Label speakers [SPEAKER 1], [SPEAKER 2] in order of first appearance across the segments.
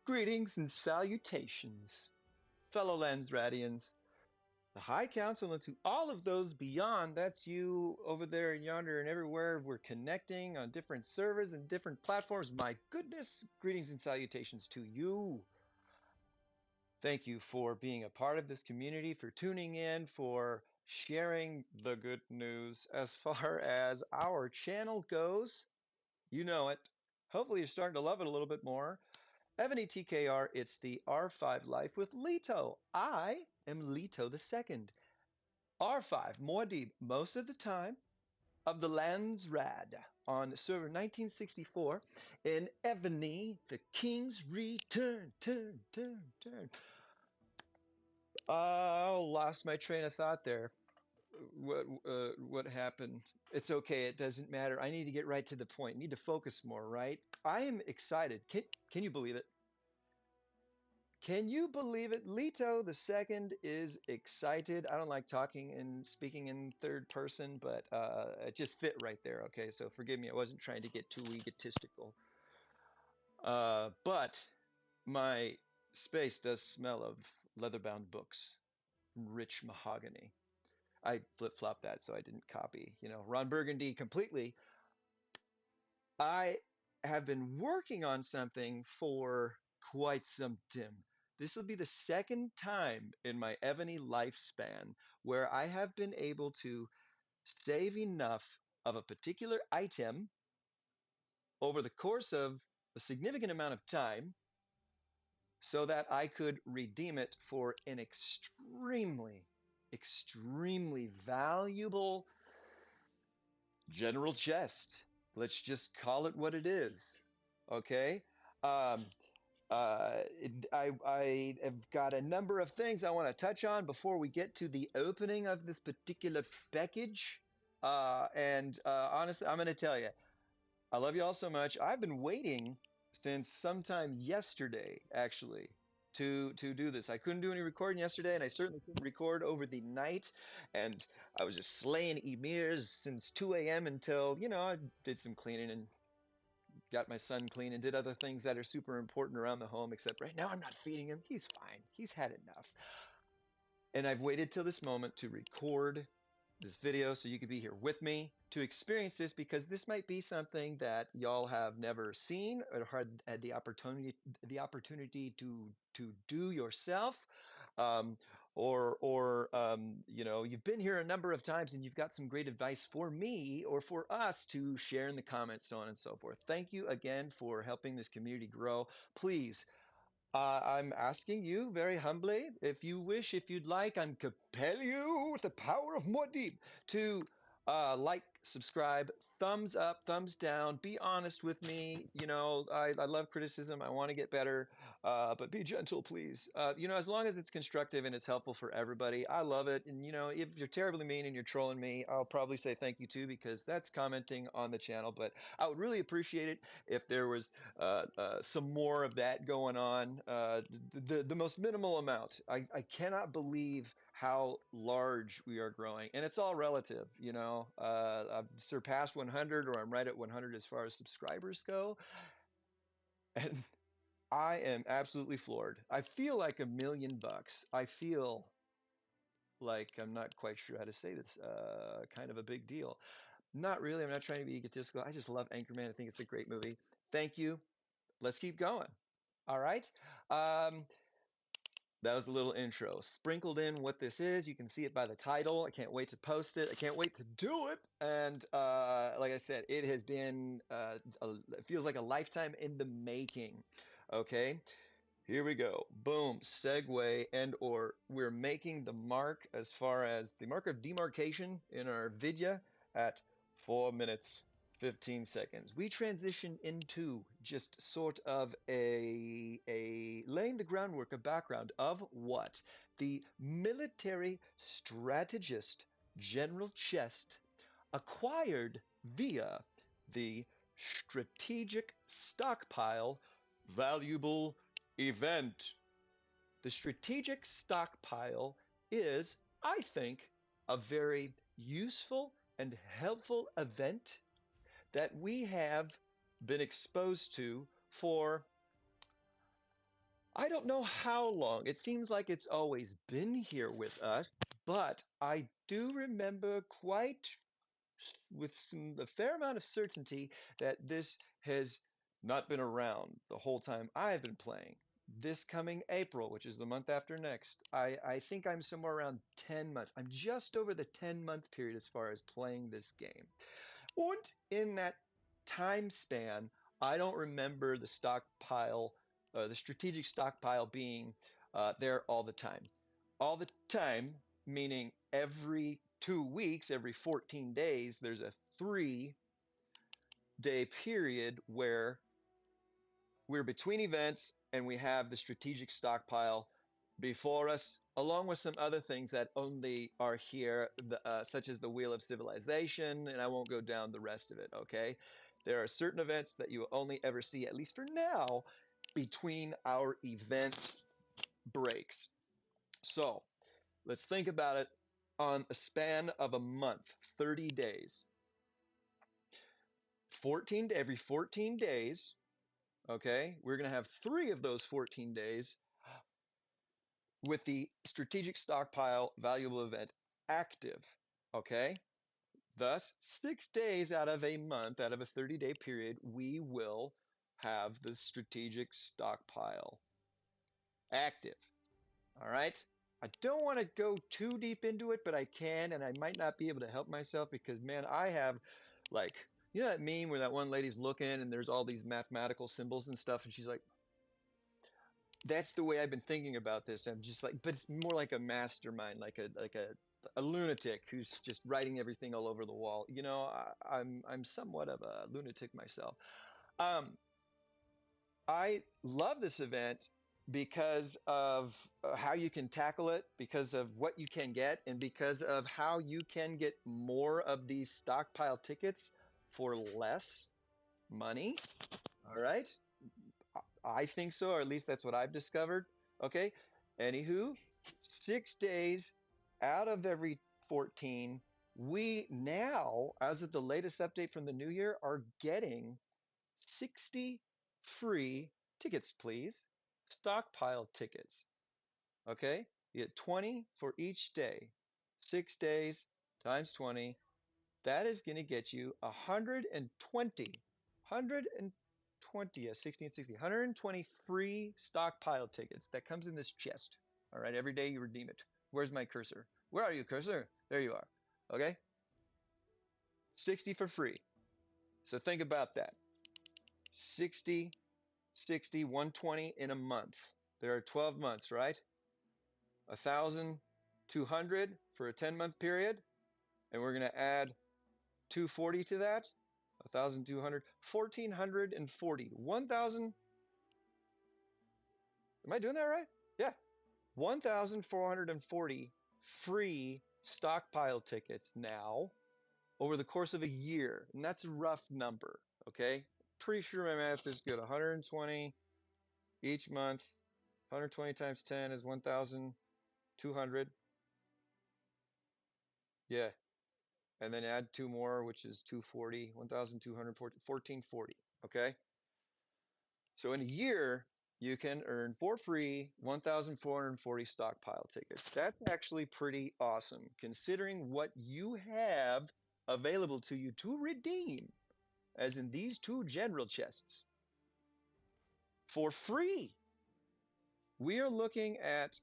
[SPEAKER 1] Greetings and salutations, fellow Landsradians, the High Council, and to all of those beyond. That's you over there and yonder and everywhere. We're connecting on different servers and different platforms. My goodness, greetings and salutations to you. Thank you for being a part of this community, for tuning in, for sharing the good news as far as our channel goes. You know it. Hopefully, you're starting to love it a little bit more. Ebony TKR, it's the R5 Life with Leto. I am Leto the Second. R5, Muad'Dib, most of the time, of the Landsrad on server 1964 in Ebony, the King's Return. Turn. Oh, lost my train of thought there. What happened? It's okay. It doesn't matter. I need to get right to the point. I need to focus more, right? I am excited. Can you believe it? Can you believe it? Leto the Second is excited. I don't like talking and speaking in third person, but it just fit right there. Okay, so forgive me. I wasn't trying to get too egotistical. But my space does smell of leather-bound books, rich mahogany. I flip-flopped that so I didn't copy, Ron Burgundy completely. I have been working on something for quite some time. This will be the second time in my Ebony lifespan where I have been able to save enough of a particular item over the course of a significant amount of time so that I could redeem it for an extremely valuable general chest. Let's just call it what it is. Okay? Um, I have got a number of things I want to touch on before we get to the opening of this particular package. Honestly, I'm going to tell you, I love you all so much. I've been waiting since sometime yesterday, actually, to do this. I couldn't do any recording yesterday, and I certainly couldn't record over the night. And I was just slaying emirs since 2 a.m. until, I did some cleaning and got my son clean and did other things that are super important around the home, except right now I'm not feeding him. He's fine. He's had enough. And I've waited till this moment to record this video so you could be here with me to experience this, because this might be something that y'all have never seen or had the opportunity to do yourself, or you've been here a number of times and you've got some great advice for me or for us to share in the comments, so on and so forth. Thank you again for helping this community grow. Please, I'm asking you very humbly, if you wish, if you'd like, I'm compel you with the power of Muad'Dib to like, subscribe, thumbs up, thumbs down, be honest with me. I love criticism. I want to get better, but be gentle, please. As long as it's constructive and it's helpful for everybody, I love it. And, if you're terribly mean and you're trolling me, I'll probably say thank you too, because that's commenting on the channel. But I would really appreciate it if there was some more of that going on. The most minimal amount. I cannot believe how large we are growing, and it's all relative. I've surpassed 100, or I'm right at 100 as far as subscribers go, and I am absolutely floored. I feel like $1,000,000. I feel like, I'm not quite sure how to say this, kind of a big deal. Not really. I'm not trying to be egotistical. I just love Anchorman. I think it's a great movie. Thank you. Let's keep going. All right. That was a little intro. Sprinkled in what this is. You can see it by the title. I can't wait to post it. I can't wait to do it. And like I said, it has been, it feels like a lifetime in the making. Okay, here we go. Boom, segue, and or we're making the mark as far as the mark of demarcation in our video at 4 minutes 15 seconds. We transition into just sort of a laying the groundwork, a background of what the Military Strategist General Chest acquired via the Strategic Stockpile Valuable Event. The Strategic Stockpile is, I think, a very useful and helpful event that we have been exposed to for I don't know how long. It seems like it's always been here with us, but I do remember quite with a fair amount of certainty that this has not been around the whole time I've been playing. This coming April, which is the month after next, I think I'm somewhere around 10 months. I'm just over the 10-month period as far as playing this game. And in that time span, I don't remember the stockpile, the strategic stockpile being there all the time. All the time, meaning every 2 weeks, every 14 days, there's a 3-day period where we're between events and we have the strategic stockpile before us, along with some other things that only are here, such as the Wheel of Civilization, and I won't go down the rest of it, okay? There are certain events that you will only ever see, at least for now, between our event breaks. So let's think about it on a span of a month, 30 days. 14 every 14 days, okay? We're going to have 3 of those 14 days with the Strategic Stockpile Valuable Event active, okay? Thus, 6 days out of a month, out of a 30-day period, we will have the Strategic Stockpile active, all right? I don't want to go too deep into it, but I can, and I might not be able to help myself because, man, I have like, you know that meme where that one lady's looking and there's all these mathematical symbols and stuff, and she's like, that's the way I've been thinking about this. I'm just like, but it's more like a mastermind, like a lunatic who's just writing everything all over the wall. You know, I'm somewhat of a lunatic myself. Um, I love this event because of how you can tackle it, because of what you can get, and because of how you can get more of these stockpile tickets for less money. All right. I think so, or at least that's what I've discovered. Okay. Anywho, 6 days out of every 14, we now, as of the latest update from the new year, are getting 60 free tickets, please. Stockpile tickets. Okay. You get 20 for each day. 6 days times 20. That is going to get you 120, 120, 16, 60, 120 free stockpile tickets. That comes in this chest. All right, every day you redeem it. Where's my cursor? Where are you, cursor? There you are. Okay, 60 for free. So think about that. 60, 60, 120 in a month. There are 12 months, right? 1,200 for a 10-month period. And we're going to add 240 to that. 1,200, 1,440, 1,000. Am I doing that right? Yeah. 1,440 free stockpile tickets now over the course of a year. And that's a rough number. Okay. Pretty sure my math is good. 120 each month. 120 times 10 is 1,200. Yeah. And then add 2 more, which is 240, 1,240, 1,440. Okay. So in a year, you can earn for free 1,440 stockpile tickets. That's actually pretty awesome, considering what you have available to you to redeem, as in these 2 general chests, for free. We are looking at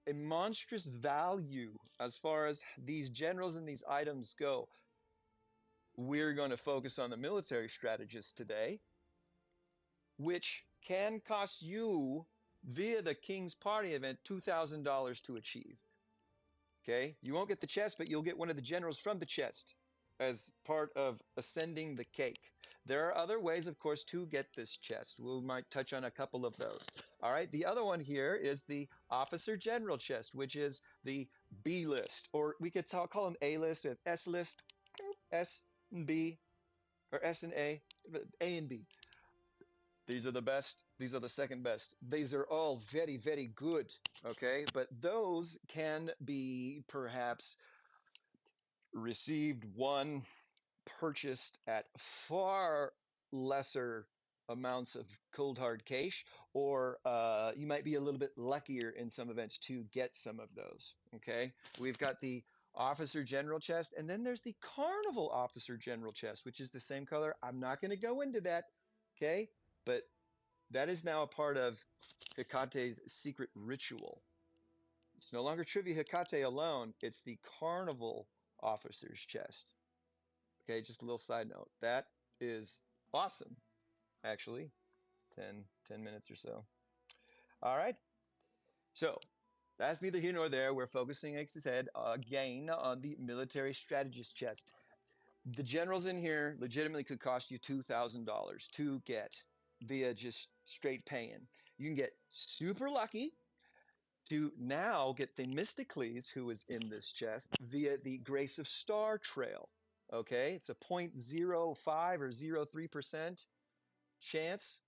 [SPEAKER 1] a monstrous value as far as these generals and these items go. We're going to focus on the military strategist today, which can cost you via the King's Party event $2,000 to achieve. Okay, you won't get the chest, but you'll get one of the generals from the chest as part of ascending the cake. There are other ways, of course, to get this chest. We might touch on a couple of those. All right, the other one here is the Officer General chest, which is the B list, or we could call them A list, S list, S and B, or S and A and B. These are the best. These are the second best. These are all very, very good. Okay. But those can be perhaps received, one, purchased at far lesser. amounts of cold hard cash, or you might be a little bit luckier in some events to get some of those. Okay, we've got the Officer General Chest, and then there's the Carnival Officer General Chest, which is the same color. I'm not going to go into that. Okay, but that is now a part of Hecate's secret ritual. It's no longer Trivia Hecate alone, it's the Carnival Officer's Chest. Okay, just a little side note. That is awesome, actually. 10 minutes or so. All right. So that's neither here nor there. We're focusing, as I said, again on the Military Strategist Chest. The generals in here legitimately could cost you $2,000 to get via just straight paying. You can get super lucky to now get Themistocles, who is in this chest, via the Grace of Star Trail. Okay, it's a 0.05 or 0.03% chance,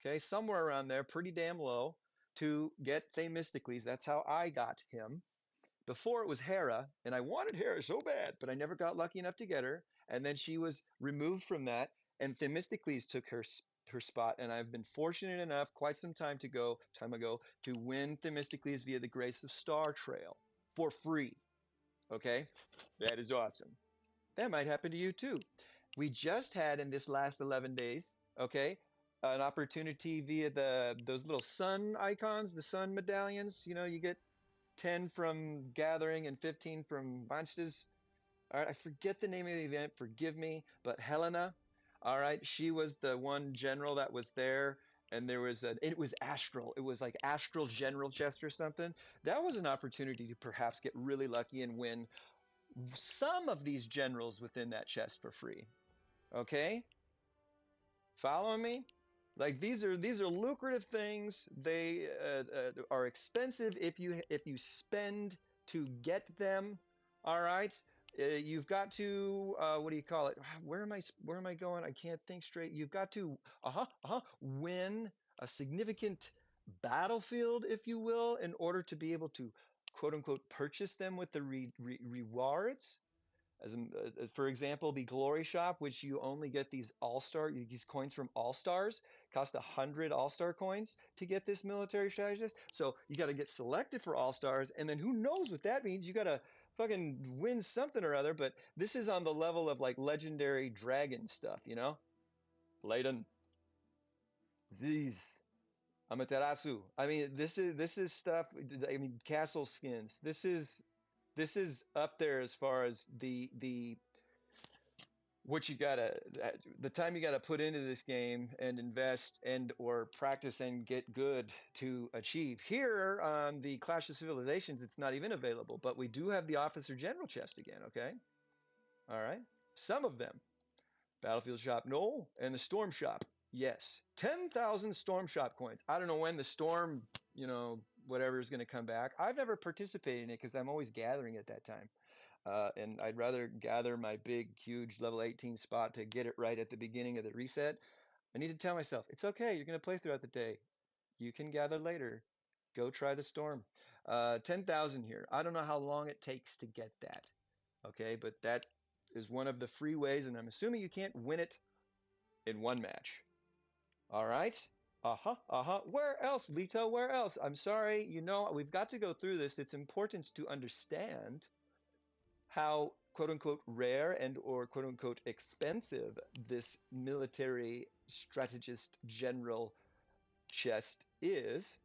[SPEAKER 1] okay, somewhere around there, pretty damn low, to get Themistocles. That's how I got him. Before it was Hera, and I wanted Hera so bad, but I never got lucky enough to get her. And then she was removed from that, and Themistocles took her spot. And I've been fortunate enough, quite some time ago, to win Themistocles via the Grace of Star Trail for free. Okay, that is awesome. That might happen to you too. We just had in this last 11 days, okay, an opportunity via those little sun icons, the sun medallions. You know, you get 10 from gathering and 15 from monsters. All right, I forget the name of the event, forgive me, but Helena, all right, she was the one general that was there, and it was astral. It was like astral general chest or something. That was an opportunity to perhaps get really lucky and win some of these generals within that chest for free. Okay, following me? Like these are lucrative things. They are expensive if you spend to get them. All right, you've got to what do you call it? Where am I going? I can't think straight. You've got to win a significant battlefield, if you will, in order to be able to quote unquote purchase them with the rewards. For example, the Glory Shop, which you only get these coins from All Stars, cost 100 All Star coins to get this military strategist. So you got to get selected for All Stars, and then who knows what that means? You got to fucking win something or other. But this is on the level of like legendary dragon stuff, you know? Layden, Ziz, Amaterasu. I mean, this is stuff. I mean, castle skins. This is up there as far as the what you gotta the time you gotta put into this game and invest and or practice and get good to achieve. Here on the Clash of Civilizations, it's not even available, but we do have the Officer General chest again. Okay, all right, some of them. Battlefield Shop, no, and the Storm Shop, yes. 10,000 Storm Shop coins. I don't know when the Storm, whatever is going to come back. I've never participated in it because I'm always gathering at that time. And I'd rather gather my big, huge level 18 spot to get it right at the beginning of the reset. I need to tell myself, it's okay. You're going to play throughout the day. You can gather later. Go try the storm. 10,000 here. I don't know how long it takes to get that. Okay, but that is one of the free ways, and I'm assuming you can't win it in one match. All right. Uh-huh, uh-huh. Where else, Leto? Where else? I'm sorry, we've got to go through this. It's important to understand how quote unquote rare and or quote unquote expensive this military strategist general chest is.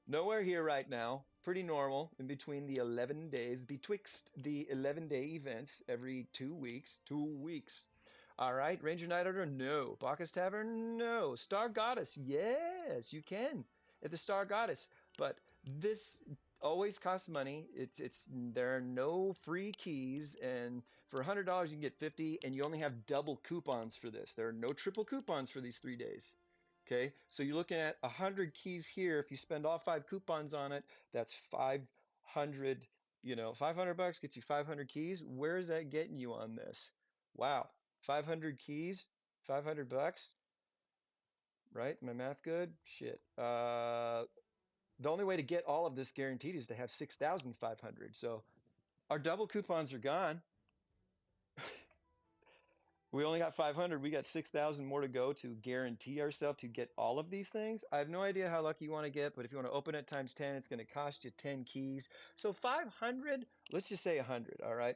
[SPEAKER 1] Nowhere here right now. Pretty normal in between the 11 days, betwixt the 11-day events every 2 weeks. 2 weeks. All right. Ranger Night Order, no. Bacchus Tavern, no. Star Goddess, yes, you can at the Star Goddess. But this always costs money. There are no free keys, and for $100 you can get 50, and you only have double coupons for this. There are no triple coupons for these 3 days. Okay, so you're looking at 100 keys here. If you spend all 5 coupons on it, that's 500. 500 bucks gets you 500 keys. Where is that getting you on this? Wow, 500 keys, 500 bucks, right? My math good? Shit. The only way to get all of this guaranteed is to have 6,500. So our double coupons are gone. We only got 500. We got 6,000 more to go to guarantee ourselves to get all of these things. I have no idea how lucky you want to get, but if you want to open it times 10, it's going to cost you 10 keys. So 500, let's just say 100, all right?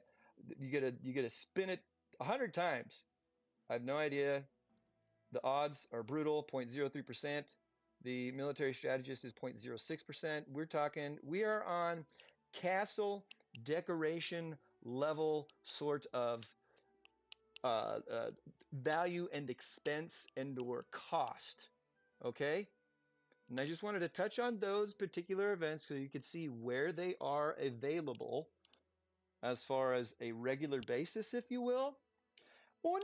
[SPEAKER 1] You get to spin it 100 times. I have no idea. The odds are brutal, 0.03%. The military strategist is 0.06%. We are on castle decoration level sort of uh, uh, value and expense and or cost. Okay? And I just wanted to touch on those particular events so you could see where they are available as far as a regular basis, if you will. And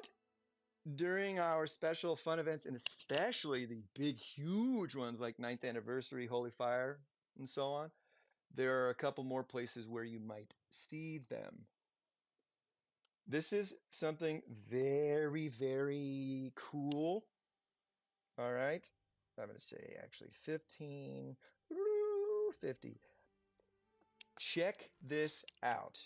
[SPEAKER 1] during our special fun events, and especially the big, huge ones like 9th anniversary, Holy Fire, and so on, there are a couple more places where you might see them. This is something very, very cool. All right. I'm going to say actually 15, 50. Check this out.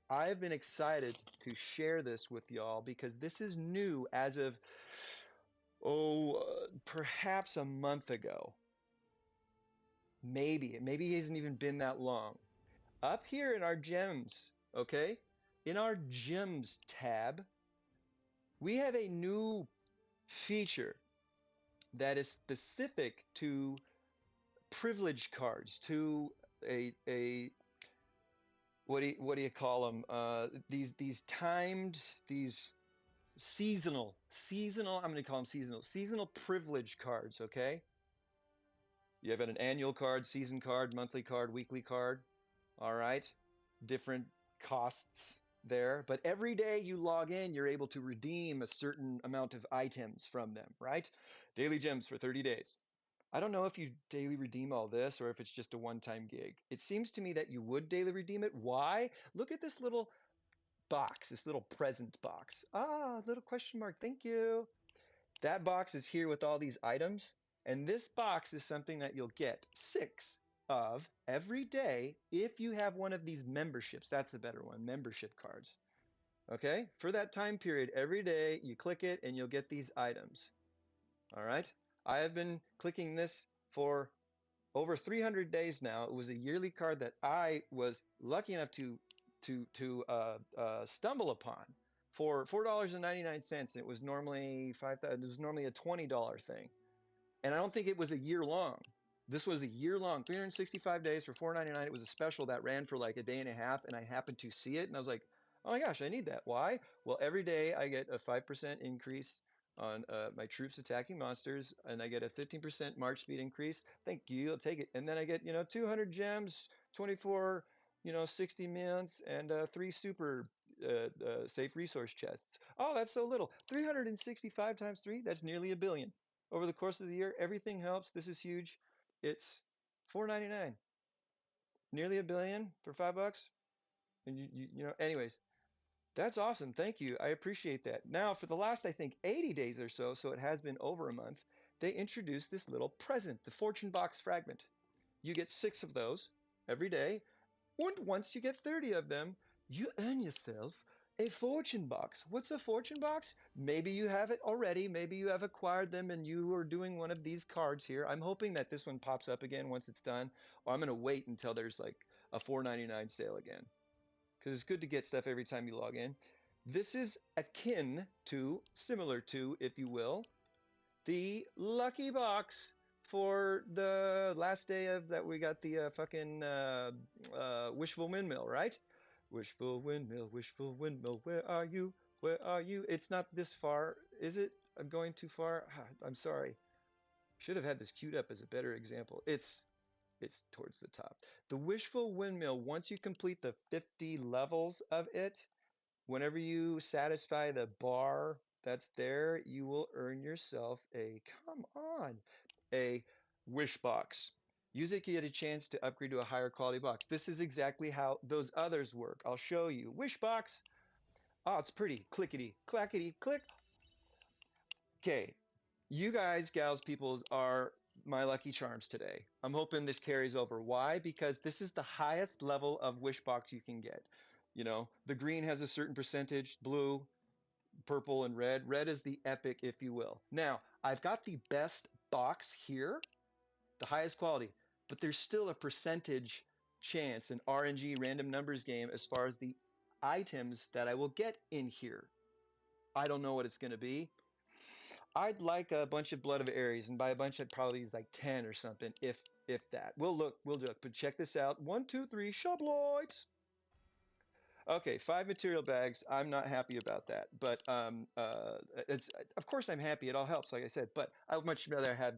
[SPEAKER 1] I've been excited to share this with y'all because this is new as of, perhaps a month ago. Maybe. Maybe it hasn't even been that long. Up here in our gems, okay? In our gems tab, we have a new feature that is specific to privilege cards, to a what do you call them? These timed, these seasonal. I'm going to call them seasonal privilege cards. Okay, you have an annual card, season card, monthly card, weekly card. All right, different costs there, but every day you log in, you're able to redeem a certain amount of items from them. Right, daily gems for 30 days. I don't know if you daily redeem all this or if it's just a one-time gig. It seems to me that you would daily redeem it. Why? Look at this little box, this little present box. Ah, little question mark. Thank you. That box is here with all these items. And this box is something that you'll get 6 of every day if you have one of these memberships. That's a better one, membership cards. Okay? For that time period, every day you click it and you'll get these items. All right? I have been clicking this for over 300 days now. It was a yearly card that I was lucky enough to stumble upon for $4.99. It was normally 5,000. It was normally a $20 thing, and I don't think it was a year long. This was a year long, 365 days for $4.99. It was a special that ran for like a day and a half, and I happened to see it, and I was like, "Oh my gosh, I need that." Why? Well, every day I get a 5% increase on my troops attacking monsters, and I get a 15% march speed increase. Thank you, I'll take it. And then I get 200 gems, 24 60 mints, and 3 super safe resource chests. Oh, that's so little. 365 times 3, that's nearly a billion. Over the course of the year, everything helps. This is huge. It's $4.99, nearly a billion for $5. And anyways, that's awesome. Thank you. I appreciate that. Now, for the last, I think, 80 days or so, so it has been over a month, they introduced this little present, the Fortune Box Fragment. You get 6 of those every day. And once you get 30 of them, you earn yourself a fortune box. What's a fortune box? Maybe you have it already. Maybe you have acquired them and you are doing one of these cards here. I'm hoping that this one pops up again once it's done, or I'm going to wait until there's like a $4.99 sale again, because it's good to get stuff every time you log in. This is akin to, similar to, if you will, the lucky box for the last day of that. We got the fucking wishful windmill, right? Wishful windmill, where are you? Where are you? It's not this far, is it? I'm going too far. I'm sorry. Should have had this queued up as a better example. It's towards the top. The wishful windmill, once you complete the 50 levels of it, whenever you satisfy the bar that's there, you will earn yourself come on, a wish box. Use it to get a chance to upgrade to a higher quality box. This is exactly how those others work. I'll show you. Wish box. Oh, it's pretty. Clickety, clackety, click. Okay, you guys, gals, peoples are my lucky charms today. I'm hoping this carries over. Why? Because this is the highest level of wish box you can get. The green has a certain percentage, blue, purple and red. Red is the epic, if you will. Now, I've got the best box here, the highest quality, but there's still a percentage chance, an RNG random numbers game, as far as the items that I will get in here. I don't know what it's going to be. I'd like a bunch of Blood of Ares, and by a bunch, I'd probably use like 10 or something, if that. We'll look, but check this out. 1, 2, 3, Shubloids. Okay, 5 material bags. I'm not happy about that, but it's of course I'm happy. It all helps, like I said, but I would much rather have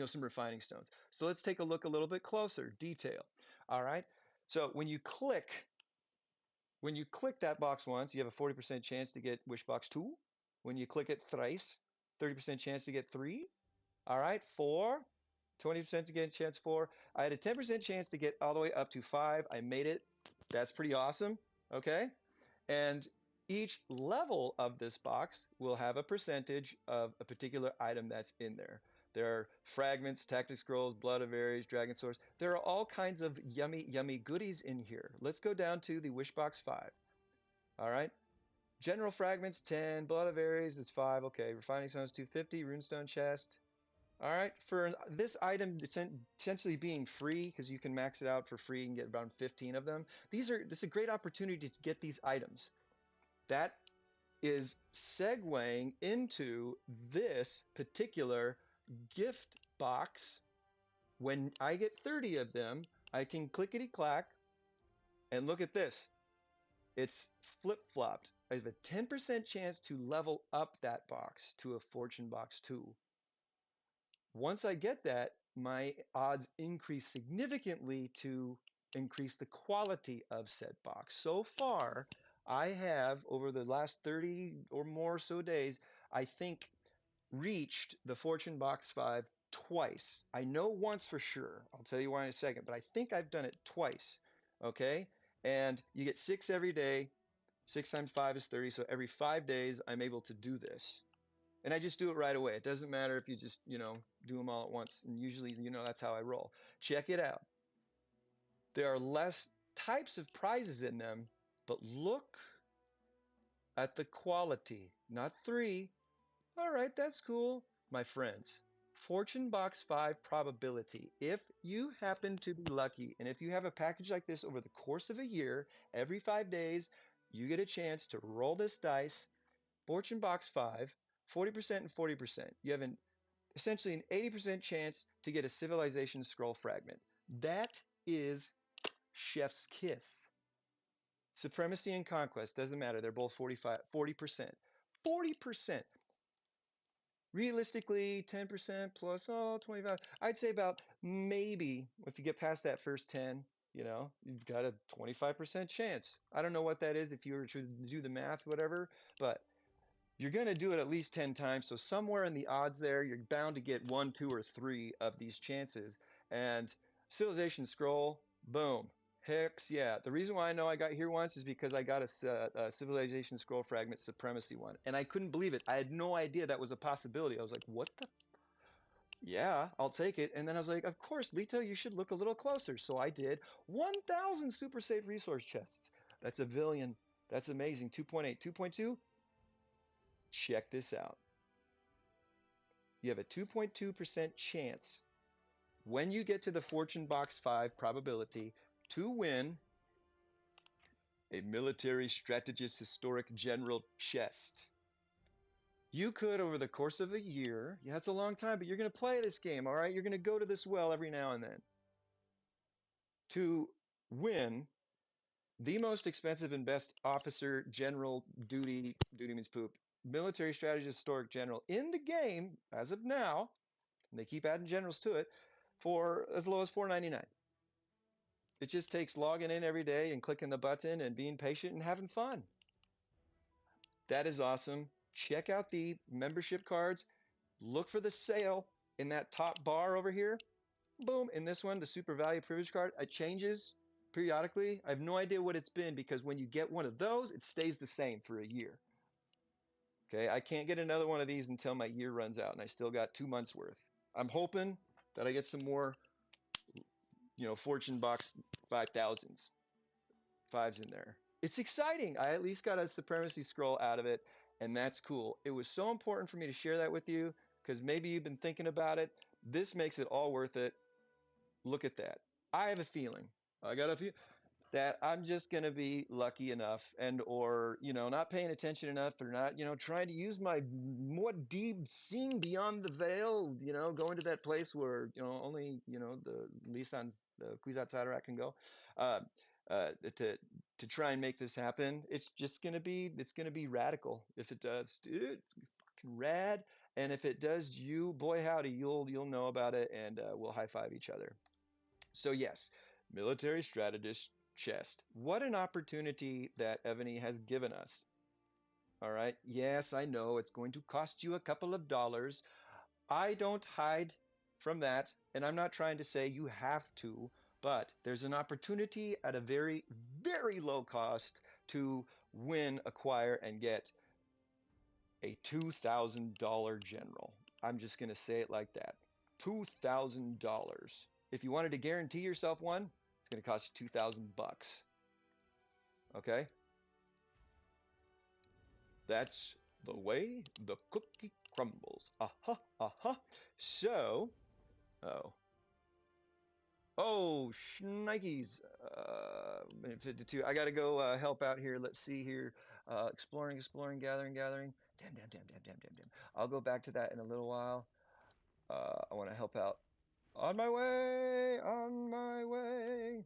[SPEAKER 1] some refining stones. So let's take a look a little bit closer. Detail. All right. So when you click that box once, you have a 40% chance to get wish box 2. When you click it thrice, 30% chance to get 3. All right, 4. 20% to get a chance 4. I had a 10% chance to get all the way up to 5. I made it. That's pretty awesome. Okay. And each level of this box will have a percentage of a particular item that's in there. There are fragments, tactic scrolls, blood of Ares, dragon swords. There are all kinds of yummy, yummy goodies in here. Let's go down to the wish box 5. All right. General fragments 10, blood of Ares is 5. Okay. Refining stones 250, runestone chest. All right, for this item essentially being free, because you can max it out for free and get around 15 of them. This is a great opportunity to get these items. That is segueing into this particular gift box. When I get 30 of them, I can clickety-clack and look at this. It's flip-flopped. I have a 10% chance to level up that box to a fortune box 2. Once I get that, my odds increase significantly to increase the quality of said box. So far, I have, over the last 30 or more so days, I think reached the Fortune Box 5 twice. I know once for sure. I'll tell you why in a second, but I think I've done it twice. Okay? And you get 6 every day. 6 times 5 is 30. So every 5 days, I'm able to do this. And I just do it right away. It doesn't matter if you just, do them all at once. And usually, that's how I roll. Check it out. There are less types of prizes in them, but look at the quality. Not 3. All right, that's cool. My friends, Fortune Box 5 probability. If you happen to be lucky, and if you have a package like this over the course of a year, every 5 days, you get a chance to roll this dice. Fortune Box 5, 40% and 40%. You have essentially an 80% chance to get a civilization scroll fragment. That is chef's kiss. Supremacy and conquest, doesn't matter. They're both 40%. 40%. Realistically, 10% plus 25. I'd say about maybe if you get past that first 10, you've got a 25% chance. I don't know what that is if you were to do the math, whatever, but you're going to do it at least 10 times. So somewhere in the odds there, you're bound to get 1, 2, or 3 of these chances. And Civilization Scroll, boom. Hex, yeah. The reason why I know I got here once is because I got a Civilization Scroll Fragment Supremacy one. And I couldn't believe it. I had no idea that was a possibility. I was like, what the? Yeah, I'll take it. And then I was like, of course, Leto, you should look a little closer. So I did. 1,000 super safe resource chests. That's a billion. That's amazing. 2.8. 2.2. Check this out. You have a 2.2% chance when you get to the Fortune Box 5 probability to win a Military Strategist Historic General Chest. You could, over the course of a year, yeah, that's a long time, but you're going to play this game, all right? You're going to go to this well every now and then to win the most expensive and best officer general duty means poop, Military Strategist Historic General in the game as of now. And they keep adding generals to it for as low as $4.99. It just takes logging in every day and clicking the button and being patient and having fun. That is awesome. Check out the membership cards. Look for the sale in that top bar over here. Boom. In this one, the super value privilege card, it changes periodically. I have no idea what it's been because when you get one of those, it stays the same for a year. Okay, I can't get another one of these until my year runs out, and I still got 2 months worth. I'm hoping that I get some more, Fortune Box 5,000s, 5s in there. It's exciting. I at least got a Supremacy Scroll out of it, And that's cool. It was so important for me to share that with you because maybe you've been thinking about it. This makes it all worth it. Look at that. I have a feeling. I got a feeling that I'm just going to be lucky enough and or not paying attention enough or not trying to use my more deep seeing beyond the veil, going to that place where only the Lisans, the Kwisatz can go, uh, to try and make this happen. It's going to be radical if it does, dude. Fucking rad. And if it does, you boy howdy, you'll know about it, and we'll high five each other. So yes, military strategist chest. What an opportunity that Evany has given us. All right. Yes, I know it's going to cost you a couple of dollars. I don't hide from that, and I'm not trying to say you have to, but there's an opportunity at a very, very low cost to win, acquire, and get a $2,000 general. I'm just going to say it like that. $2,000. If you wanted to guarantee yourself one, it's going to cost you 2,000 bucks. Okay? That's the way the cookie crumbles. Aha, aha. So, oh. Oh, shnikes. Minute 52. I got to go help out here. Let's see here. Exploring, gathering. Damn. I'll go back to that in a little while. I want to help out. On my way, on my way.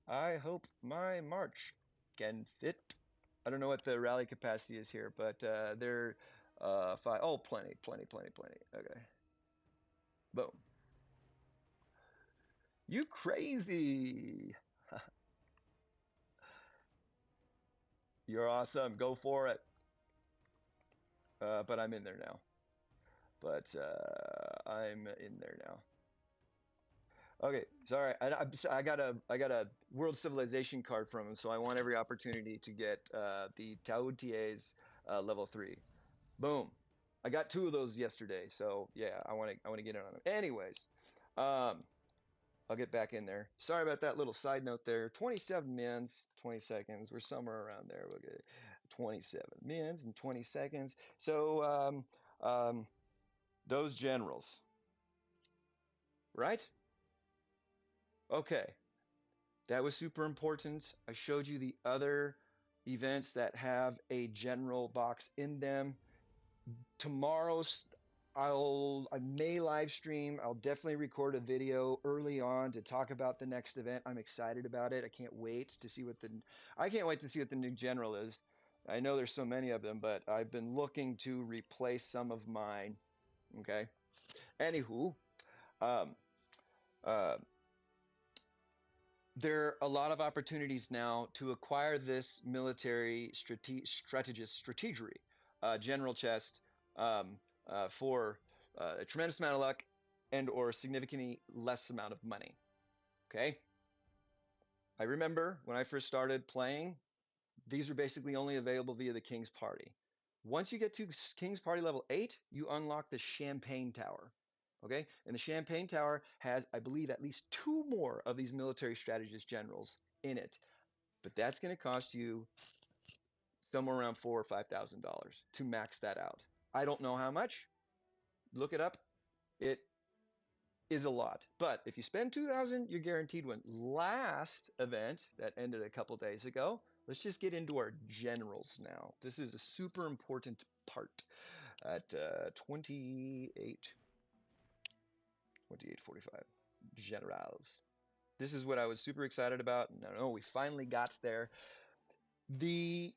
[SPEAKER 1] I hope my march can fit. I don't know what the rally capacity is here, but they're five. Oh, plenty. Okay, boom. You crazy. You're awesome. Go for it. But I'm in there now. But I'm in there now. Okay, sorry. I got a world civilization card from him, so I want every opportunity to get the Taoutie's level 3. Boom. I got 2 of those yesterday, so yeah, I want to get in on them. Anyways, um, I'll get back in there. Sorry about that little side note there. 27 mins, 20 seconds. We're somewhere around there. We'll get 27 mins and 20 seconds. So those generals, right? Okay. That was super important. I showed you the other events that have a general box in them. Tomorrow's I may live stream. I'll definitely record a video early on to talk about the next event. I'm excited about it. I can't wait to see what the new general is. I know there's so many of them, but I've been looking to replace some of mine. Okay. Anywho, um, uh, there are a lot of opportunities now to acquire this military strategist strategery general chest for a tremendous amount of luck and or significantly less amount of money. Okay. I remember when I first started playing, these were basically only available via the King's Party. Once you get to King's Party level 8, you unlock the Champagne Tower. Okay, and the Champagne Tower has, I believe, at least 2 more of these military strategist generals in it. But that's going to cost you somewhere around $4,000 or $5,000 to max that out. I don't know how much. Look it up. It is a lot. But if you spend 2,000, you're guaranteed one. Last event that ended a couple days ago. Let's just get into our generals now. This is a super important part at 28:45. Generals. This is what I was super excited about. No, we finally got there. The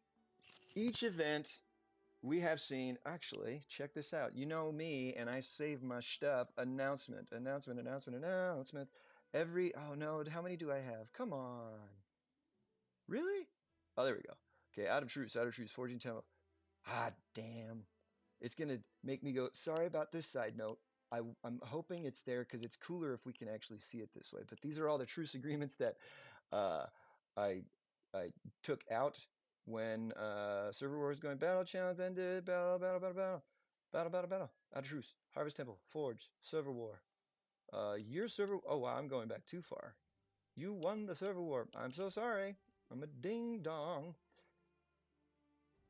[SPEAKER 1] each event we have seen, actually, check this out. You know me, and I save my stuff. Announcement. Oh no, how many do I have? Come on. Really? Oh, there we go. Okay, out of troops, forging temple. Ah, damn. It's gonna make me go, sorry about this side note. I'm hoping it's there because it's cooler if we can actually see it this way. But these are all the truce agreements that uh, I I took out when server war was going. Battle challenge ended. Battle. Out of truce. Harvest temple. Forge. Server war. Your server. Oh wow, I'm going back too far. You won the server war. I'm so sorry. I'm a ding dong.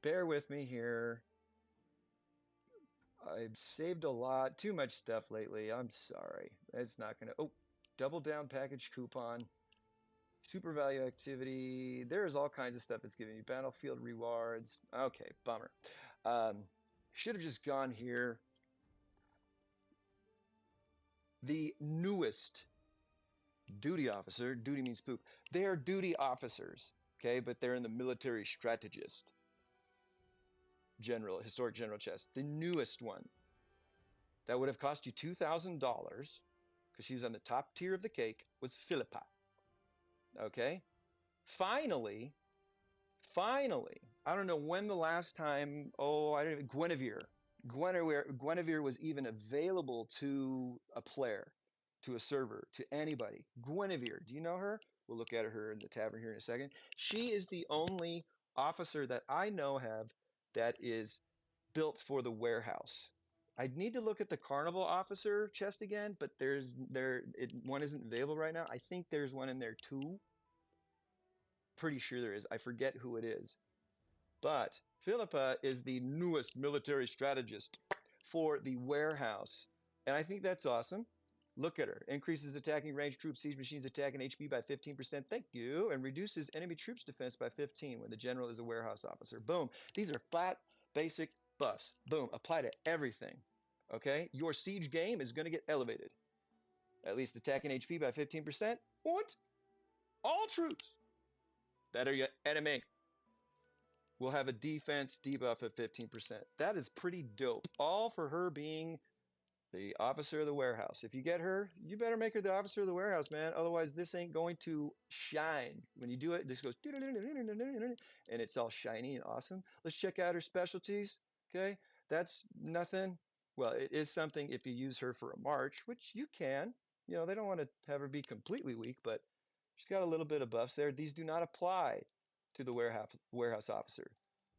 [SPEAKER 1] Bear with me here. I've saved a lot, too much stuff lately. I'm sorry. It's not gonna. Oh, double down package coupon, super value activity. There's all kinds of stuff it's giving you. Battlefield rewards. Okay, bummer. Um, should have just gone here. The newest duty officer. Duty means poop. They are duty officers, okay, but they're in the military strategist general, historic general chest. The newest one that would have cost you $2,000 because she was on the top tier of the cake was Philippa. Okay, finally, I don't know when the last time. Oh, I don't even. Guinevere was even available to a player, to a server, to anybody. Guinevere, do you know her? We'll look at her in the tavern here in a second. She is the only officer that I know have that is built for the warehouse. I'd need to look at the Carnival officer chest again, but one isn't available right now. I think there's one in there too. Pretty sure there is. I forget who it is. But Philippa is the newest military strategist for the warehouse. And I think that's awesome. Look at her. Increases attacking range troops, siege machines attack and HP by 15%. Thank you. And reduces enemy troops defense by 15 when the general is a warehouse officer. Boom. These are flat, basic buffs. Boom. Apply to everything. Okay? Your siege game is going to get elevated. At least attacking HP by 15%. What? All troops that are your enemy will have a defense debuff of 15%. That is pretty dope. All for her being the officer of the warehouse. If you get her, you better make her the officer of the warehouse, man. Otherwise, this ain't going to shine. When you do it, this goes and it's all shiny and awesome. Let's check out her specialties. Okay, that's nothing. Well, it is something if you use her for a march, which you can. You know, they don't want to have her be completely weak, but she's got a little bit of buffs there. These do not apply to the warehouse officer.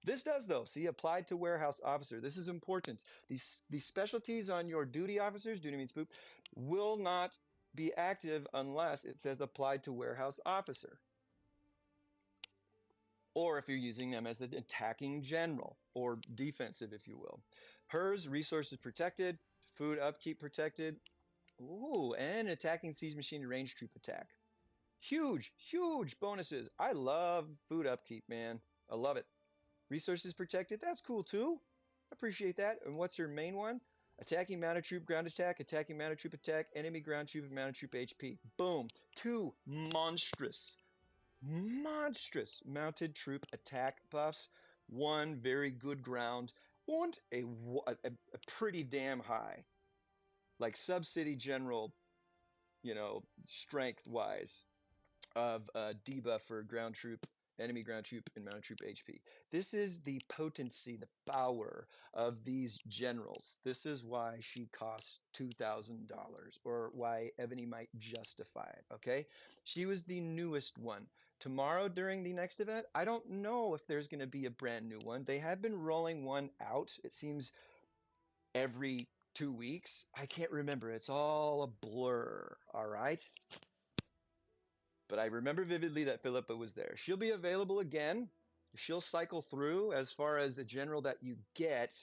[SPEAKER 1] This does, though. See, applied to warehouse officer. This is important. These specialties on your duty officers, duty means poop, will not be active unless it says applied to warehouse officer. Or if you're using them as an attacking general or defensive, if you will. Hers, resources protected, food upkeep protected. Ooh, and attacking siege machine range troop attack. Huge, huge bonuses. I love food upkeep, man. I love it. Resources protected. That's cool too. Appreciate that. And what's her main one? Attacking mounted troop ground attack, attacking mounted troop attack, enemy ground troop and mounted troop HP. Boom. Two monstrous mounted troop attack buffs. One very good ground and a pretty damn high, like sub-city general, strength wise of debuff for ground troop, enemy ground troop, and mounted troop HP. This is the potency, the power of these generals. This is why she costs $2,000, or why Ebony might justify it. Okay, she was the newest one. Tomorrow during the next event, I don't know if there's going to be a brand new one. They have been rolling one out. It seems every 2 weeks. I can't remember. It's all a blur. All right. But I remember vividly that Philippa was there. She'll be available again. She'll cycle through as far as a general that you get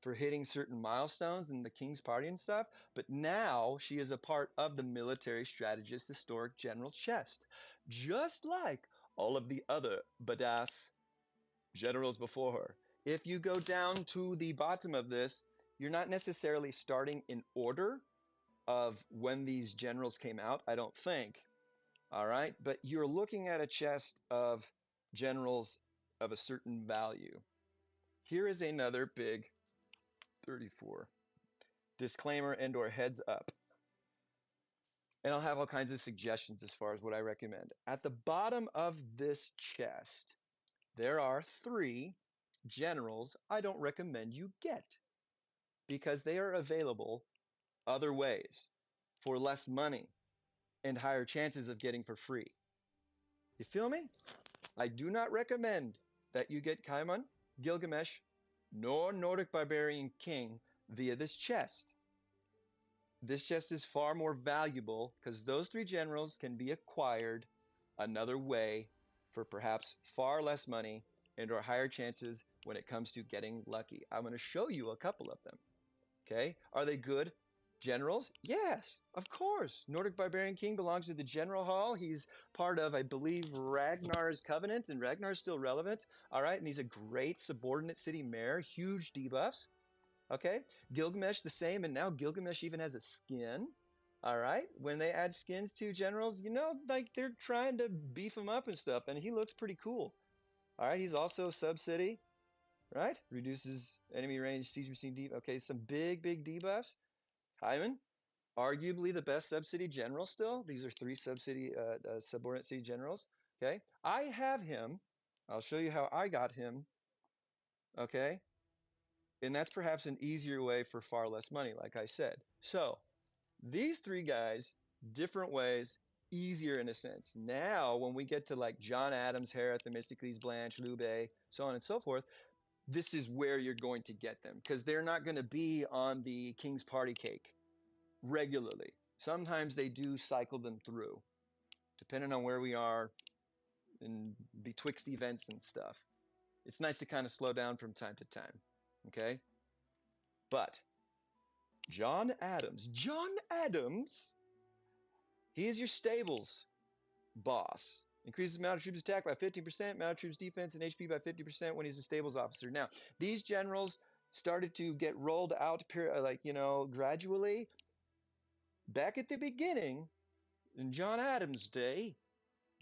[SPEAKER 1] for hitting certain milestones in the King's Party and stuff. But now she is a part of the Military Strategist Historic General Chest, just like all of the other badass generals before her. If you go down to the bottom of this, you're not necessarily starting in order of when these generals came out, I don't think. All right, but you're looking at a chest of generals of a certain value. Here is another big 34 disclaimer and or heads up. And I'll have all kinds of suggestions as far as what I recommend. At the bottom of this chest, there are 3 generals I don't recommend you get because they are available other ways for less money and higher chances of getting for free. You feel me? I do not recommend that you get Kaiman, Gilgamesh, nor Nordic Barbarian King via this chest. This chest is far more valuable because those 3 generals can be acquired another way for perhaps far less money and or higher chances when it comes to getting lucky. I'm going to show you a couple of them. Okay, are they good generals? Yes, of course. Nordic Barbarian King belongs to the General Hall. He's part of, I believe, Ragnar's Covenant, and Ragnar's still relevant. All right, and he's a great subordinate city mayor, huge debuffs. Okay, Gilgamesh the same, and now Gilgamesh even has a skin. All right, when they add skins to generals, you know, like they're trying to beef him up and stuff, and he looks pretty cool. All right, he's also sub-city, right? Reduces enemy range, siege machine debuff. Okay, some big debuffs. Hyman, arguably the best sub-city general still. These are three sub-city, subordinate city generals. Okay, I have him. I'll show you how I got him. Okay, and that's perhaps an easier way for far less money, like I said. So these three guys, different ways, easier in a sense. Now, when we get to like John Adams, Hera, Themistocles, Blanche, Liu Bei, so on and so forth, this is where you're going to get them because they're not going to be on the King's Party Cake regularly. Sometimes they do cycle them through, depending on where we are in betwixt events and stuff. It's nice to kind of slow down from time to time. Okay. But John Adams, he is your stables boss. Increases amount of troops attack by 15%, amount of troops defense and HP by 50% when he's a stables officer. Now, these generals started to get rolled out, like, you know, gradually. Back at the beginning, in John Adams' day,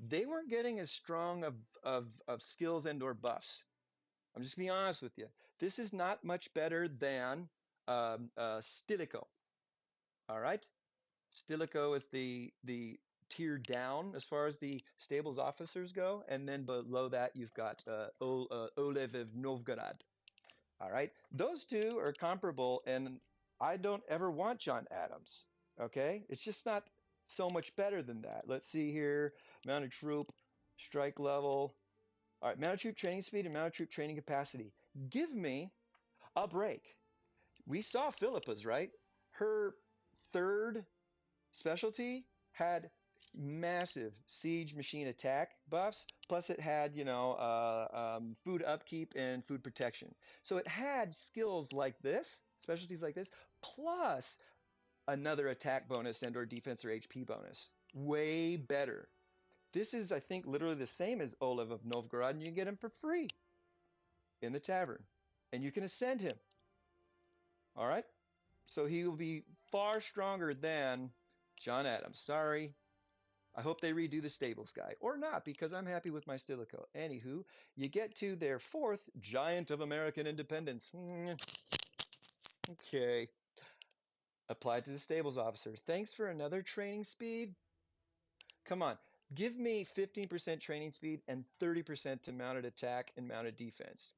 [SPEAKER 1] they weren't getting as strong of skills and or buffs. I'm just gonna be honest with you. This is not much better than Stilicho. All right, Stilicho is the tier down as far as the stables officers go, and then below that you've got Olev of Novgorod. All right, those two are comparable, and I don't ever want John Adams. Okay, it's just not so much better than that. Let's see here: mounted troop, strike level. All right, mounted troop training speed and mounted troop training capacity. Give me a break. We saw Philippa's, right? Her third specialty had massive siege machine attack buffs, plus it had, you know, food upkeep and food protection. So it had skills like this, specialties like this, plus another attack bonus and or defense or HP bonus. Way better. This is, I think, literally the same as Olev of Novgorod, and you get him for free in the tavern. And you can ascend him. All right? So he will be far stronger than John Adams. Sorry, I hope they redo the stables guy, or not, because I'm happy with my Stilicho. Anywho, you get to their fourth giant of American independence. Okay. Applied to the stables officer. Thanks for another training speed. Come on. Give me 15% training speed and 30% to mounted attack and mounted defense.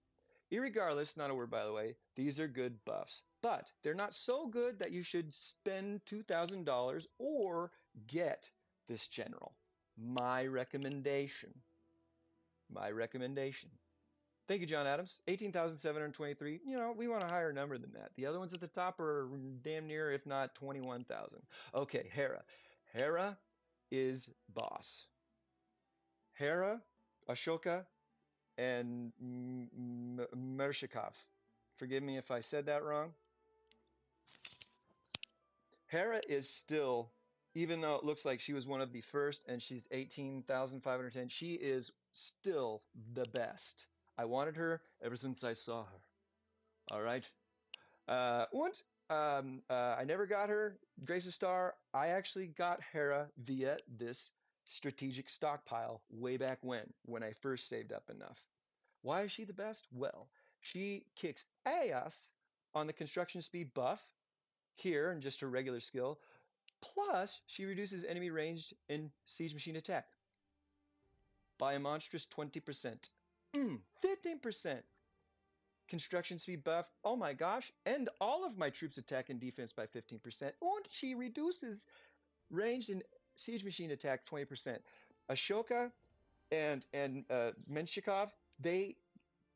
[SPEAKER 1] Irregardless, not a word by the way, these are good buffs. But they're not so good that you should spend $2,000 or get this general. My recommendation. My recommendation. Thank you, John Adams. 18,723. You know, we want a higher number than that. The other ones at the top are damn near, if not 21,000. Okay, Hera. Hera is boss. Hera, Ashoka, and Mershikov. Forgive me if I said that wrong. Hera is still, even though it looks like she was one of the first and she's 18,510, she is still the best. I wanted her ever since I saw her. All right. Und I never got her Grace of Star. I actually got Hera via this strategic stockpile way back when I first saved up enough. Why is she the best? Well, she kicks ass on the construction speed buff here and just her regular skill. Plus, she reduces enemy ranged and siege machine attack by a monstrous 20%. 15% construction speed buff. Oh my gosh. And all of my troops attack and defense by 15%. And she reduces ranged and siege machine attack 20%. Ashoka and Menshikov, they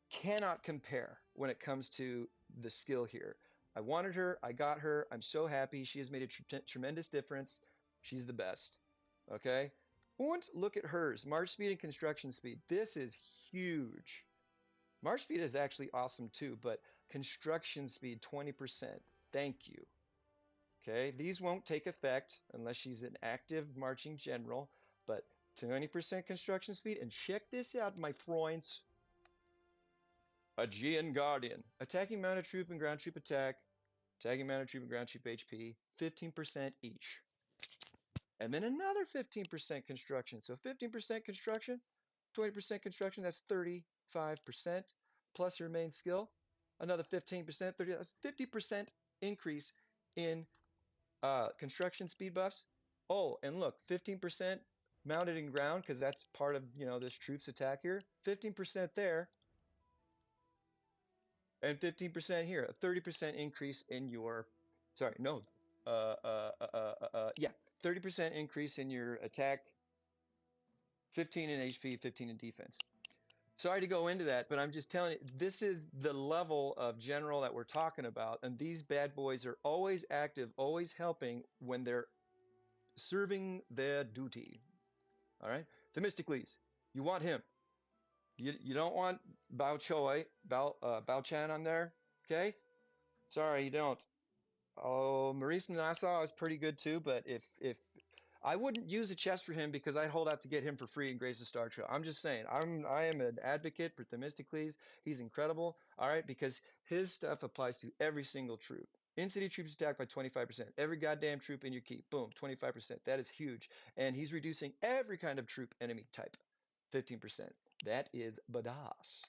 [SPEAKER 1] cannot compare when it comes to the skill here. I wanted her. I got her. I'm so happy. She has made a tremendous difference. She's the best. Okay? And look at hers. March speed and construction speed. This is huge. March speed is actually awesome too, but construction speed 20%. Thank you. Okay, these won't take effect unless she's an active marching general, but 20% construction speed. And check this out, my friends. Aegean Guardian. Attacking mounted troop and ground troop attack. Attacking mounted troop and ground troop HP. 15% each. And then another 15% construction. So 15% construction, 20% construction, that's 35%. Plus your main skill, another 15%, 30, that's 50% increase in construction speed buffs. Oh, and look, 15% mounted in ground, because that's part of, this troops attack here. 15% there, and 15% here. A 30% increase in your, sorry, no, yeah, 30% increase in your attack, 15 in HP, 15 in defense. Sorry to go into that, but I'm just telling you, this is the level of general that we're talking about, and these bad boys are always active, always helping when they're serving their duty. All right, Themistocles, you want him. You don't want Bao Chan on there. Okay, sorry, you don't. Oh, Maurice Nassau is pretty good too, but if I wouldn't use a chest for him because I'd hold out to get him for free in Grace of Star Trail. I'm just saying. I am an advocate for Themistocles. He's incredible. All right, because his stuff applies to every single troop. In-city troops attack by 25%. Every goddamn troop in your keep. Boom, 25%. That is huge. And he's reducing every kind of troop enemy type. 15%. That is badass.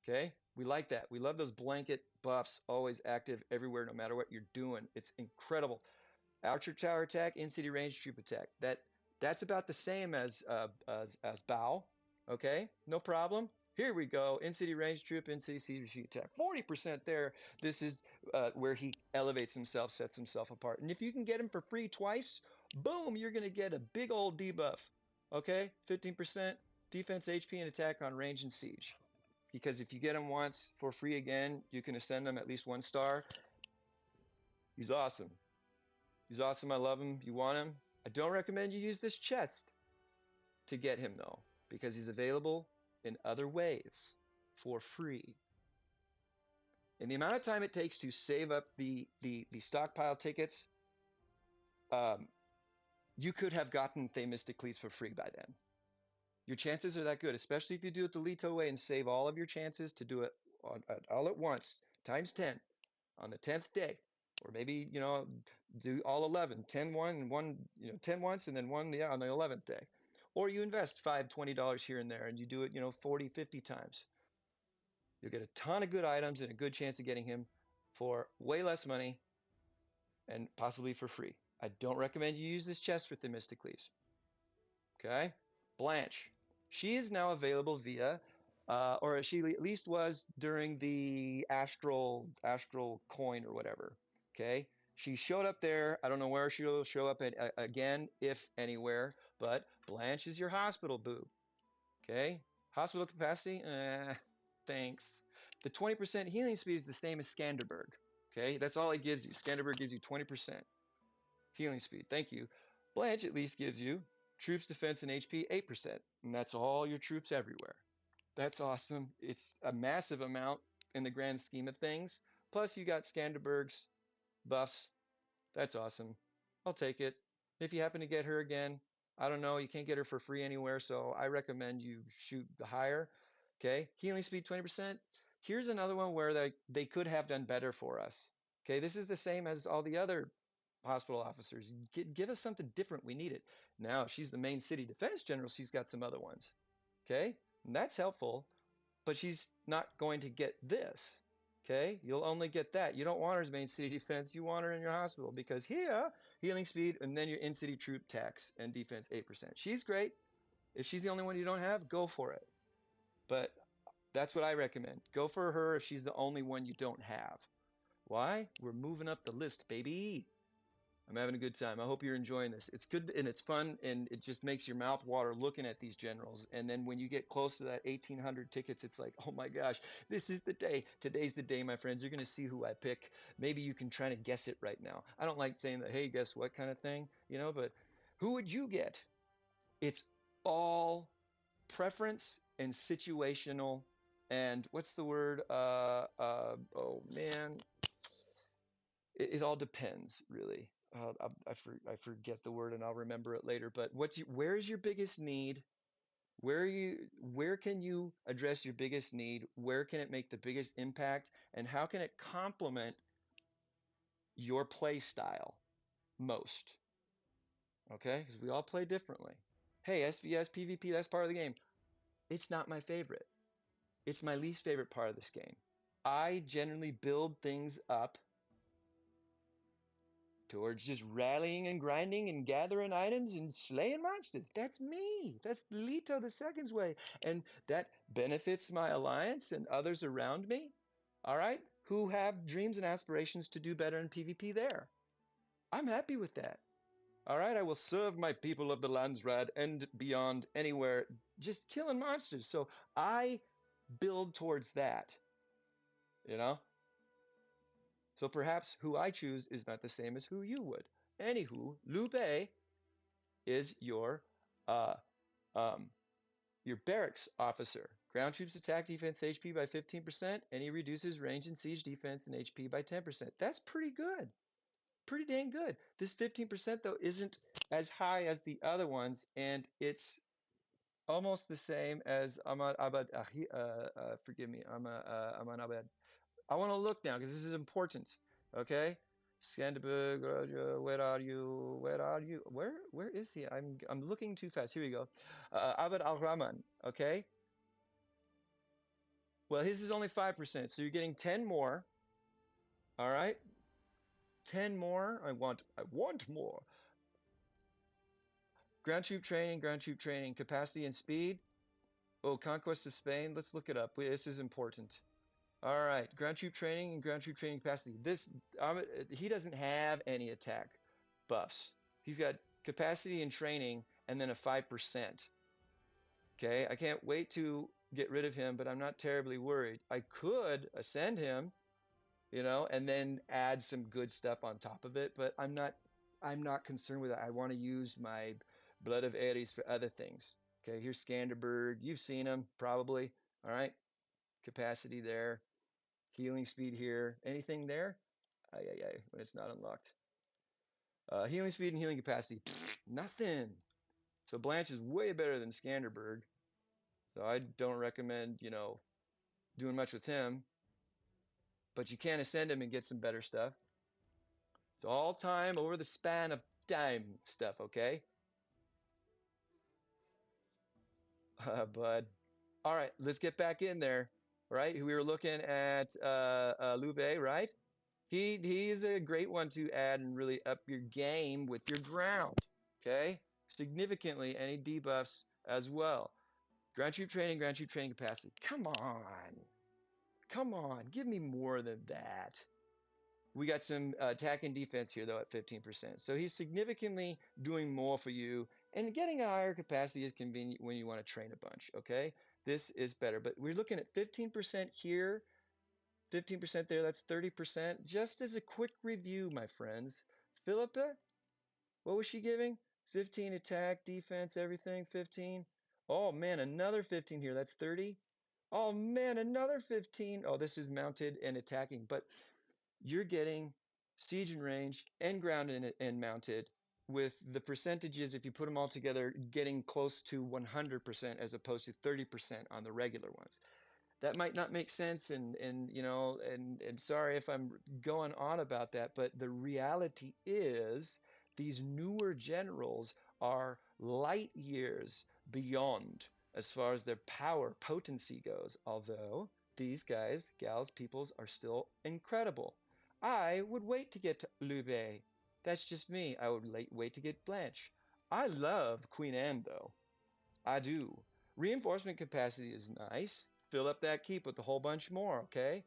[SPEAKER 1] Okay? We like that. We love those blanket buffs always active everywhere, no matter what you're doing. It's incredible. Archer tower attack, in-city range troop attack. That's about the same as Bao. Okay, no problem. Here we go. In-city range troop, in-city siege attack. 40% there. This is where he elevates himself, sets himself apart. And if you can get him for free twice, boom, you're going to get a big old debuff. Okay, 15% defense, HP, and attack on range and siege. Because if you get him once for free again, you can ascend him at least 1 star. He's awesome. He's awesome. I love him. You want him? I don't recommend you use this chest to get him, though, because he's available in other ways for free. And the amount of time it takes to save up the stockpile tickets, you could have gotten Themistocles for free by then. Your chances are that good, especially if you do it the Leto way and save all of your chances to do it all at once, times 10, on the 10th day. Or maybe, do all 11, 10 one, and one, 10 once, and then one, on the 11th day. Or you invest $20 here and there, and you do it, 40, 50 times. You'll get a ton of good items and a good chance of getting him for way less money and possibly for free. I don't recommend you use this chest for Themistocles. Okay? Blanche. She is now available via, or she at least was during the astral coin or whatever. Okay, she showed up there. I don't know where she'll show up at, again, if anywhere. But Blanche is your hospital boob. Okay, hospital capacity. Thanks. The 20% healing speed is the same as Skanderberg. Okay, that's all it gives you. Skanderberg gives you 20% healing speed. Thank you. Blanche at least gives you troops, defense, and HP 8%. And that's all your troops everywhere. That's awesome. It's a massive amount in the grand scheme of things. Plus, you got Skanderberg's buffs. That's awesome. I'll take it. If you happen to get her again, I don't know. You can't get her for free anywhere, so I recommend you shoot the higher. Okay. Healing speed 20%. Here's another one where they could have done better for us. Okay. This is the same as all the other hospital officers. Give us something different. We need it. Now, she's the main city defense general. She's got some other ones. Okay. And that's helpful, but she's not going to get this. Okay, you'll only get that. You don't want her as main city defense. You want her in your hospital because here, healing speed, and then your in-city troop tax and defense 8%. She's great. If she's the only one you don't have, go for it. But that's what I recommend. Go for her if she's the only one you don't have. Why? We're moving up the list, baby. I'm having a good time. I hope you're enjoying this. It's good and it's fun, and it just makes your mouth water looking at these generals. And then when you get close to that 1,800 tickets, it's like, oh my gosh, this is the day. Today's the day, my friends. You're going to see who I pick. Maybe you can try to guess it right now. I don't like saying that, hey, guess what kind of thing, but who would you get? It's all preference and situational. And what's the word? Oh man, it all depends, really. I forget the word and I'll remember it later. But where is your biggest need? Where can you address your biggest need? Where can it make the biggest impact? And how can it complement your play style most? Okay, because we all play differently. Hey, SVS, PvP, that's part of the game. It's not my favorite. It's my least favorite part of this game. I generally build things up towards just rallying and grinding and gathering items and slaying monsters. That's me. That's Leto the Second's way. And that benefits my alliance and others around me, all right, who have dreams and aspirations to do better in PvP there. I'm happy with that. All right, I will serve my people of the Landsrad and beyond anywhere, just killing monsters. So I build towards that, you know? So perhaps who I choose is not the same as who you would. Anywho, Liu Bei is uh, um, your barracks officer. Ground troops attack defense HP by 15%, and he reduces range and siege defense and HP by 10%. That's pretty good. Pretty dang good. This 15% though isn't as high as the other ones, and it's almost the same as Ahmad Abad. Forgive me, Ahmad Abad. I want to look now because this is important. Okay, Scandiburg, where are you? Where are you? Where is he? I'm looking too fast. Here we go. Abd al-Rahman. Okay. Well, his is only 5%, so you're getting 10 more. All right, 10 more. I want more. Ground troop training, capacity and speed. Oh, conquest of Spain. Let's look it up. This is important. All right, ground troop training and ground troop training capacity. He doesn't have any attack buffs. He's got capacity and training, and then a 5%. Okay, I can't wait to get rid of him, but I'm not terribly worried. I could ascend him, and then add some good stuff on top of it, but I'm not concerned with that. I want to use my Blood of Ares for other things. Okay, here's Skanderberg. You've seen him probably. All right, capacity there. Healing speed here. Anything there? When it's not unlocked. Healing speed and healing capacity. Nothing. So Blanche is way better than Skanderberg. So I don't recommend, doing much with him. But you can ascend him and get some better stuff. It's all time over the span of time stuff, okay? Bud. All right, let's get back in there, right? We were looking at Liu Bei, right? He is a great one to add and really up your game with your ground. Okay, significantly any debuffs as well. Ground troop training capacity. Come on, give me more than that. We got some attack and defense here though at 15%. So he's significantly doing more for you, and getting a higher capacity is convenient when you want to train a bunch. Okay, this is better, but we're looking at 15% here. 15% there, that's 30%. Just as a quick review, my friends. Philippa, what was she giving? 15 attack, defense, everything, 15. Oh man, another 15 here, that's 30. Oh man, another 15. Oh, this is mounted and attacking, but you're getting siege and range and ground and mounted with the percentages, if you put them all together, getting close to 100% as opposed to 30% on the regular ones. That might not make sense, and sorry if I'm going on about that, but the reality is these newer generals are light years beyond as far as their power potency goes, although these guys, gals, peoples are still incredible. I would wait to get to Liu Bei. That's just me. I would wait to get Blanche. I love Queen Anne though. I do. Reinforcement capacity is nice. Fill up that keep with a whole bunch more, okay?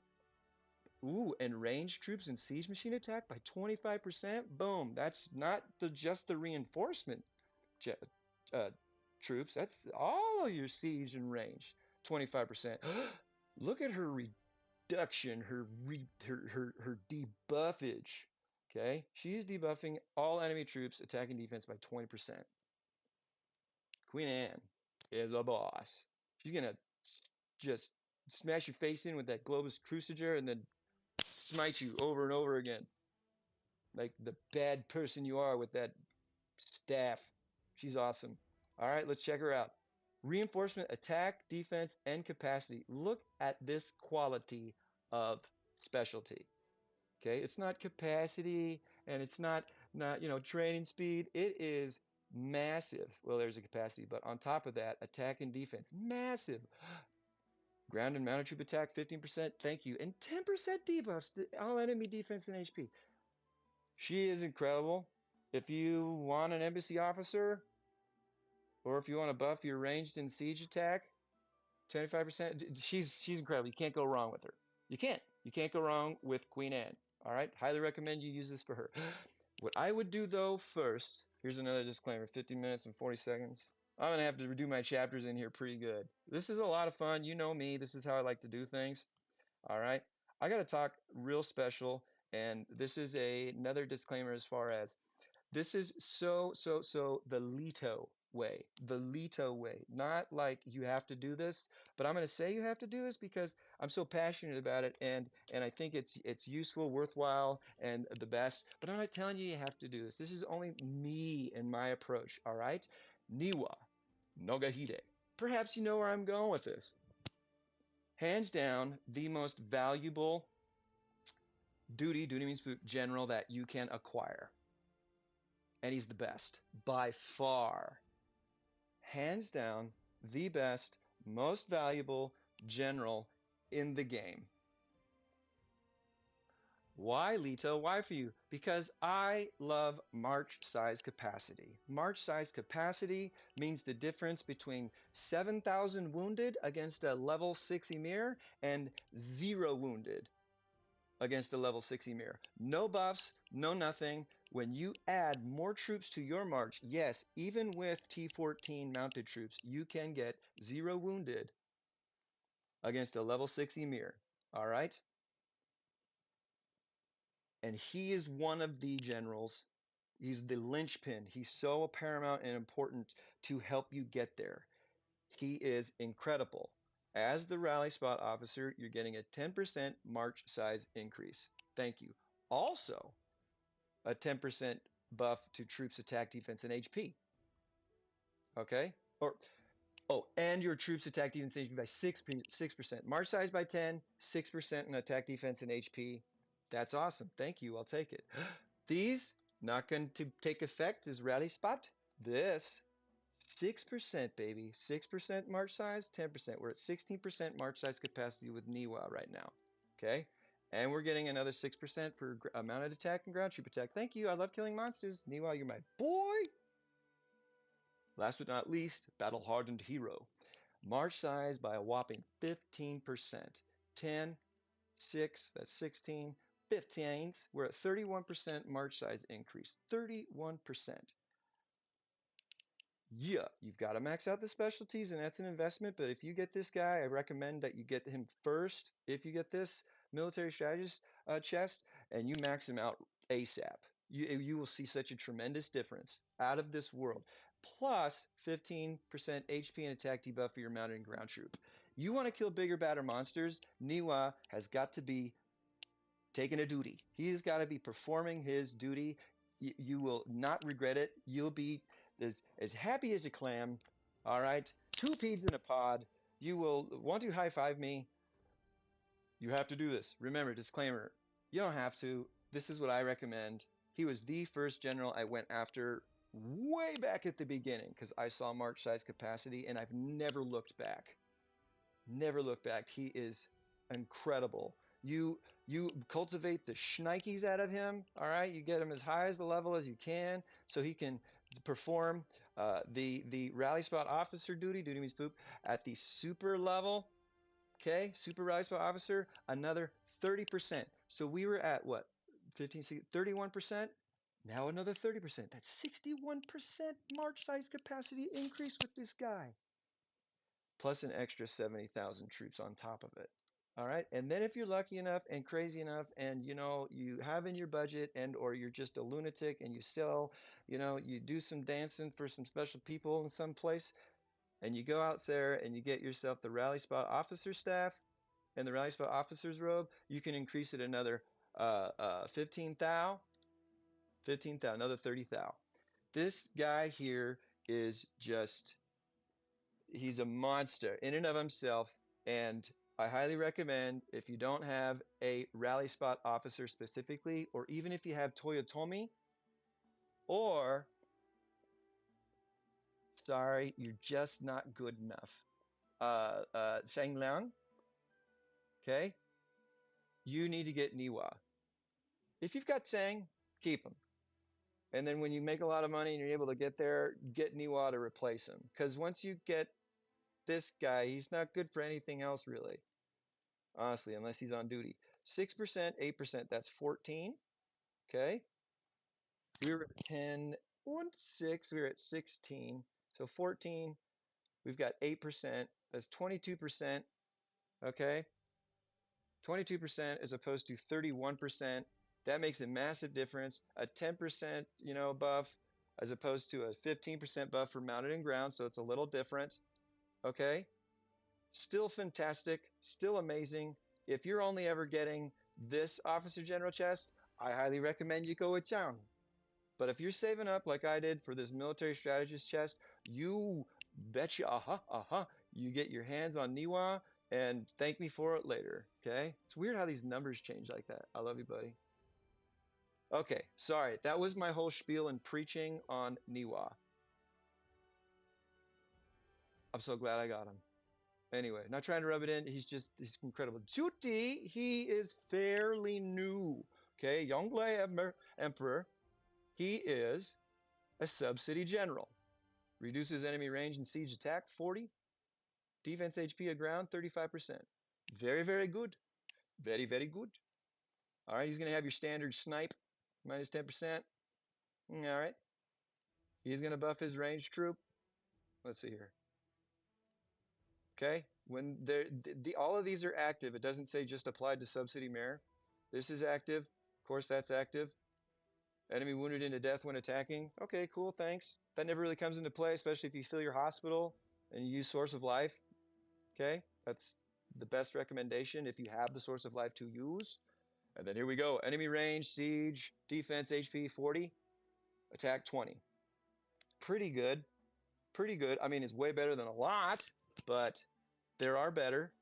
[SPEAKER 1] Ooh, and ranged troops and siege machine attack by 25%. Boom. That's not just the reinforcement uh, troops. That's all of your siege and range. 25%. Look at her reduction, her debuffage. Okay? She's debuffing all enemy troops attacking defense by 20%. Queen Anne is a boss. She's gonna just smash your face in with that Globus Cruciger and then smite you over and over again. like the bad person you are with that staff. She's awesome. All right, let's check her out. Reinforcement, attack, defense, and capacity. Look at this quality of specialty. Okay, it's not capacity and it's not training speed. It is massive. Well, there's a capacity, but on top of that, attack and defense, massive. Ground and mounted troop attack, 15%, thank you, and 10% debuffs to all enemy defense and HP. She is incredible. If you want an embassy officer, or if you want to buff your ranged and siege attack, 25%, she's incredible. You can't go wrong with her. You can't. You can't go wrong with Queen Anne. All right, highly recommend you use this for her. What I would do though first, here's another disclaimer, 15 minutes and 40 seconds. I'm gonna have to redo my chapters in here pretty good. This is a lot of fun. You know me. This is how I like to do things. All right. I got to talk real special, and this is another disclaimer as far as this is so the Leto way, the Leto way. Not like you have to do this, but I'm going to say you have to do this because I'm so passionate about it, and I think it's useful, worthwhile, and the best. But I'm not telling you you have to do this. This is only me and my approach. All right. Niwa, Nagahide. Perhaps you know where I'm going with this. Hands down, the most valuable duty means general that you can acquire. And he's the best by far. Hands down, the best, most valuable general in the game. Why, Leto? Why for you? Because I love march size capacity. March size capacity means the difference between 7,000 wounded against a level 6 Emir and 0 wounded against the level 6 Emir. No buffs, no nothing. When you add more troops to your march, yes, even with T14 mounted troops, you can get 0 wounded against a level 6 Emir. All right? And he is one of the generals. He's the linchpin. He's so paramount and important to help you get there. He is incredible. As the rally spot officer, you're getting a 10% march size increase. Thank you. Also, a 10% buff to troops attack, defense, and HP. Okay? And your troops attack, defense, and HP by 6%. March size by 10, 6% in attack, defense, and HP. That's awesome. Thank you. I'll take it. These not going to take effect as rally spot. This 6%, baby. 6% march size, 10%. We're at 16% march size capacity with Niwa right now. Okay? And we're getting another 6% for mounted attack and ground troop attack. Thank you. I love killing monsters. Niwa, you're my boy. Last but not least, battle hardened hero. March size by a whopping 15%. 10, 6, that's 16. 15, we're at 31% march size increase. 31%. Yeah, you've got to max out the specialties, and that's an investment. But if you get this guy, I recommend that you get him first. If you get this military strategist chest, and you max him out ASAP, you will see such a tremendous difference out of this world. Plus 15% HP and attack debuff for your mounted and ground troop. You want to kill bigger, badder monsters? Niwa has got to be taking a duty. He's got to be performing his duty. You will not regret it. You'll be as happy as a clam. All right, 2 peas in a pod. You will want to high five me. You have to do this. Remember, disclaimer, you don't have to. This is what I recommend. He was the first general I went after way back at the beginning because I saw march size capacity and I've never looked back. Never look back. He is incredible. You cultivate the shnikes out of him. All right, you get him as high as the level as you can, so he can perform the rally spot officer duty. Duty means poop at the super level. Okay, super rally spot officer. Another 30%. So we were at what? 15, 31%. Now another 30%. That's 61% march size capacity increase with this guy, plus an extra 70,000 troops on top of it. All right. And then if you're lucky enough and crazy enough and you have in your budget and or you're just a lunatic and you sell, you do some dancing for some special people in some place and you go out there and you get yourself the rally spot officer staff and the rally spot officer's robe, you can increase it another 15 thou. 15,000, another 30,000. This guy here is just, he's a monster in and of himself. And I highly recommend, if you don't have a rally spot officer specifically, or even if you have Toyotomi, or sorry, you're just not good enough. Sang Liang, okay? You need to get Niwa. If you've got Sang, keep him. And then when you make a lot of money and you're able to get there, get Niwa to replace him. Because once you get this guy, he's not good for anything else, really. Honestly, unless he's on duty. 6%, 8%, that's 14. Okay. We were at 10, 1, 6, we were at 16. So 14, we've got 8%. That's 22%. Okay. 22% as opposed to 31%. That makes a massive difference. A 10%, buff as opposed to a 15% buff for mounted and ground. So it's a little different. Okay. Still fantastic, still amazing. If you're only ever getting this Officer General chest, I highly recommend you go with Chang. But if you're saving up like I did for this Military Strategist chest, you betcha, you get your hands on Niwa and thank me for it later, okay? It's weird how these numbers change like that. I love you, buddy. Okay, sorry. That was my whole spiel and preaching on Niwa. I'm so glad I got him. Anyway, not trying to rub it in. He's incredible. Juti, he is fairly new. Okay, Yongle Emperor. He is a sub-city general. Reduces enemy range and siege attack 40. Defense HP aground 35%. Very, very good. Very, very good. All right, he's going to have your standard snipe minus 10%. All right. He's going to buff his ranged troop. Let's see here. Okay, when all of these are active, it doesn't say just applied to sub-city mayor. This is active. Of course, that's active. Enemy wounded into death when attacking. Okay, cool, thanks. That never really comes into play, especially if you fill your hospital and you use Source of Life. Okay, that's the best recommendation if you have the Source of Life to use. And then here we go. Enemy range, siege, defense, HP 40, attack 20. Pretty good. Pretty good. I mean, it's way better than a lot, but there are better.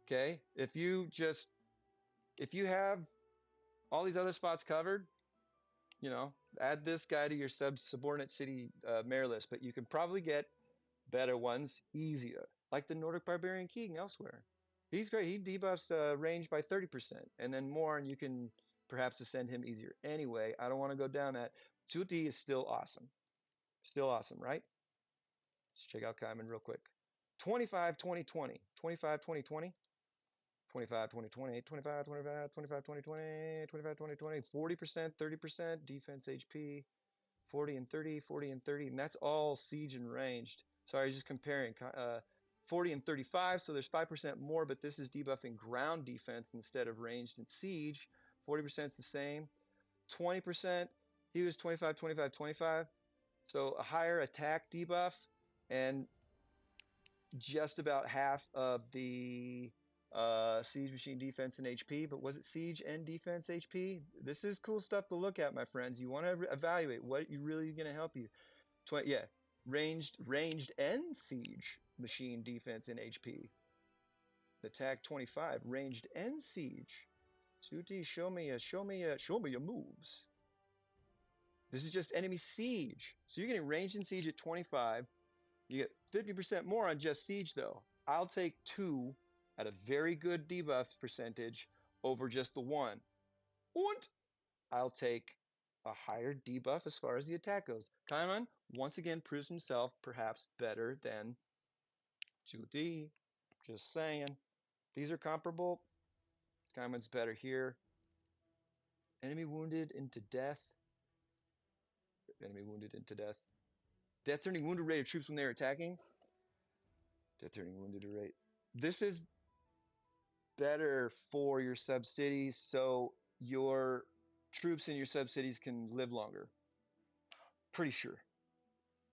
[SPEAKER 1] Okay, if you have all these other spots covered, add this guy to your subordinate city mayor list, but you can probably get better ones easier, like the Nordic Barbarian King elsewhere. He's great. He debuffs range by 30% and then more, and you can perhaps ascend him easier. Anyway, I don't want to go down that. Tsuti is still awesome. Still awesome, right? Let's check out Kaiman real quick. 25, 20, 20. 25, 20, 20. 25, 20, 20, 25, 25, 25, 20, 20, 25, 20, 20, 40%, 30%, defense HP, 40 and 30, 40 and 30, and that's all siege and ranged. Sorry, just comparing 40 and 35, so there's 5% more, but this is debuffing ground defense instead of ranged and siege. 40% is the same. 20%, he was 25, 25, 25, so a higher attack debuff, and just about half of the siege machine defense and HP, but was it siege and defense HP? This is cool stuff to look at, my friends. You want to evaluate what you really going to help you. Yeah, ranged and siege machine defense and HP. Attack 25, ranged and siege. Suti, show me your moves. This is just enemy siege. So you're getting ranged and siege at 25. You get 50% more on just siege, though. I'll take 2 at a very good debuff percentage over just the 1. And I'll take a higher debuff as far as the attack goes. Kaiman, once again, proves himself perhaps better than 2D. Just saying. These are comparable. Kaiman's better here. Enemy wounded into death. Enemy wounded into death. Death turning wounded rate of troops when they're attacking. Death turning wounded rate. This is better for your sub-cities, so your troops in your sub-cities can live longer. Pretty sure.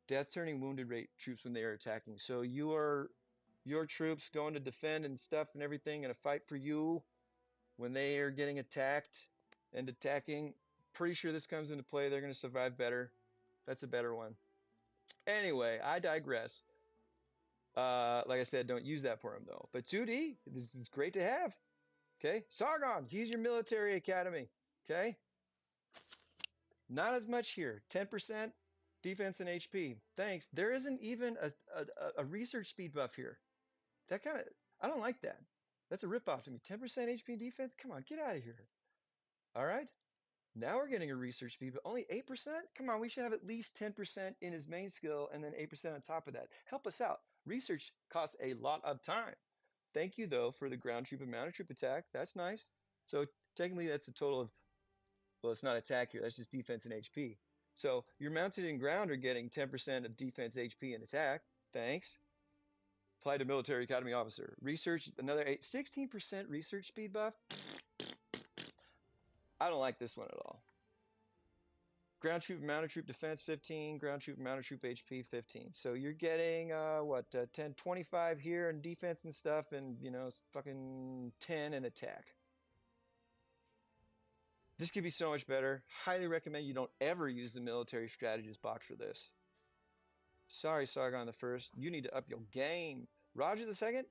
[SPEAKER 1] Death turning wounded rate troops when they are attacking. So your troops going to defend and stuff and everything in a fight for you when they are getting attacked and attacking, pretty sure this comes into play. They're going to survive better. That's a better one. Anyway, I digress. Like I said, don't use that for him though. But 2D, this is great to have. Okay, Sargon, he's your military academy. Okay, not as much here. 10% defense and HP. Thanks. There isn't even a research speed buff here. That kind of, I don't like that. That's a ripoff to me. 10% HP defense? Come on, get out of here. All right. Now we're getting a research speed, but only 8%? Come on, we should have at least 10% in his main skill and then 8% on top of that. Help us out. Research costs a lot of time. Thank you, though, for the ground troop and mounted troop attack. That's nice. So technically, that's a total of, well, it's not attack here. That's just defense and HP. So your mounted and ground are getting 10% of defense, HP, and attack. Thanks. Apply to military academy officer. Research, another 16% research speed buff. I don't like this one at all. Ground troop, mounted troop defense 15, ground troop, mounted troop HP 15. So you're getting what 10, 25 here in defense and stuff, and you know, fucking 10 in attack. This could be so much better. Highly recommend you don't ever use the military strategist box for this. Sorry, Sargon the First, you need to up your game. Roger the Second,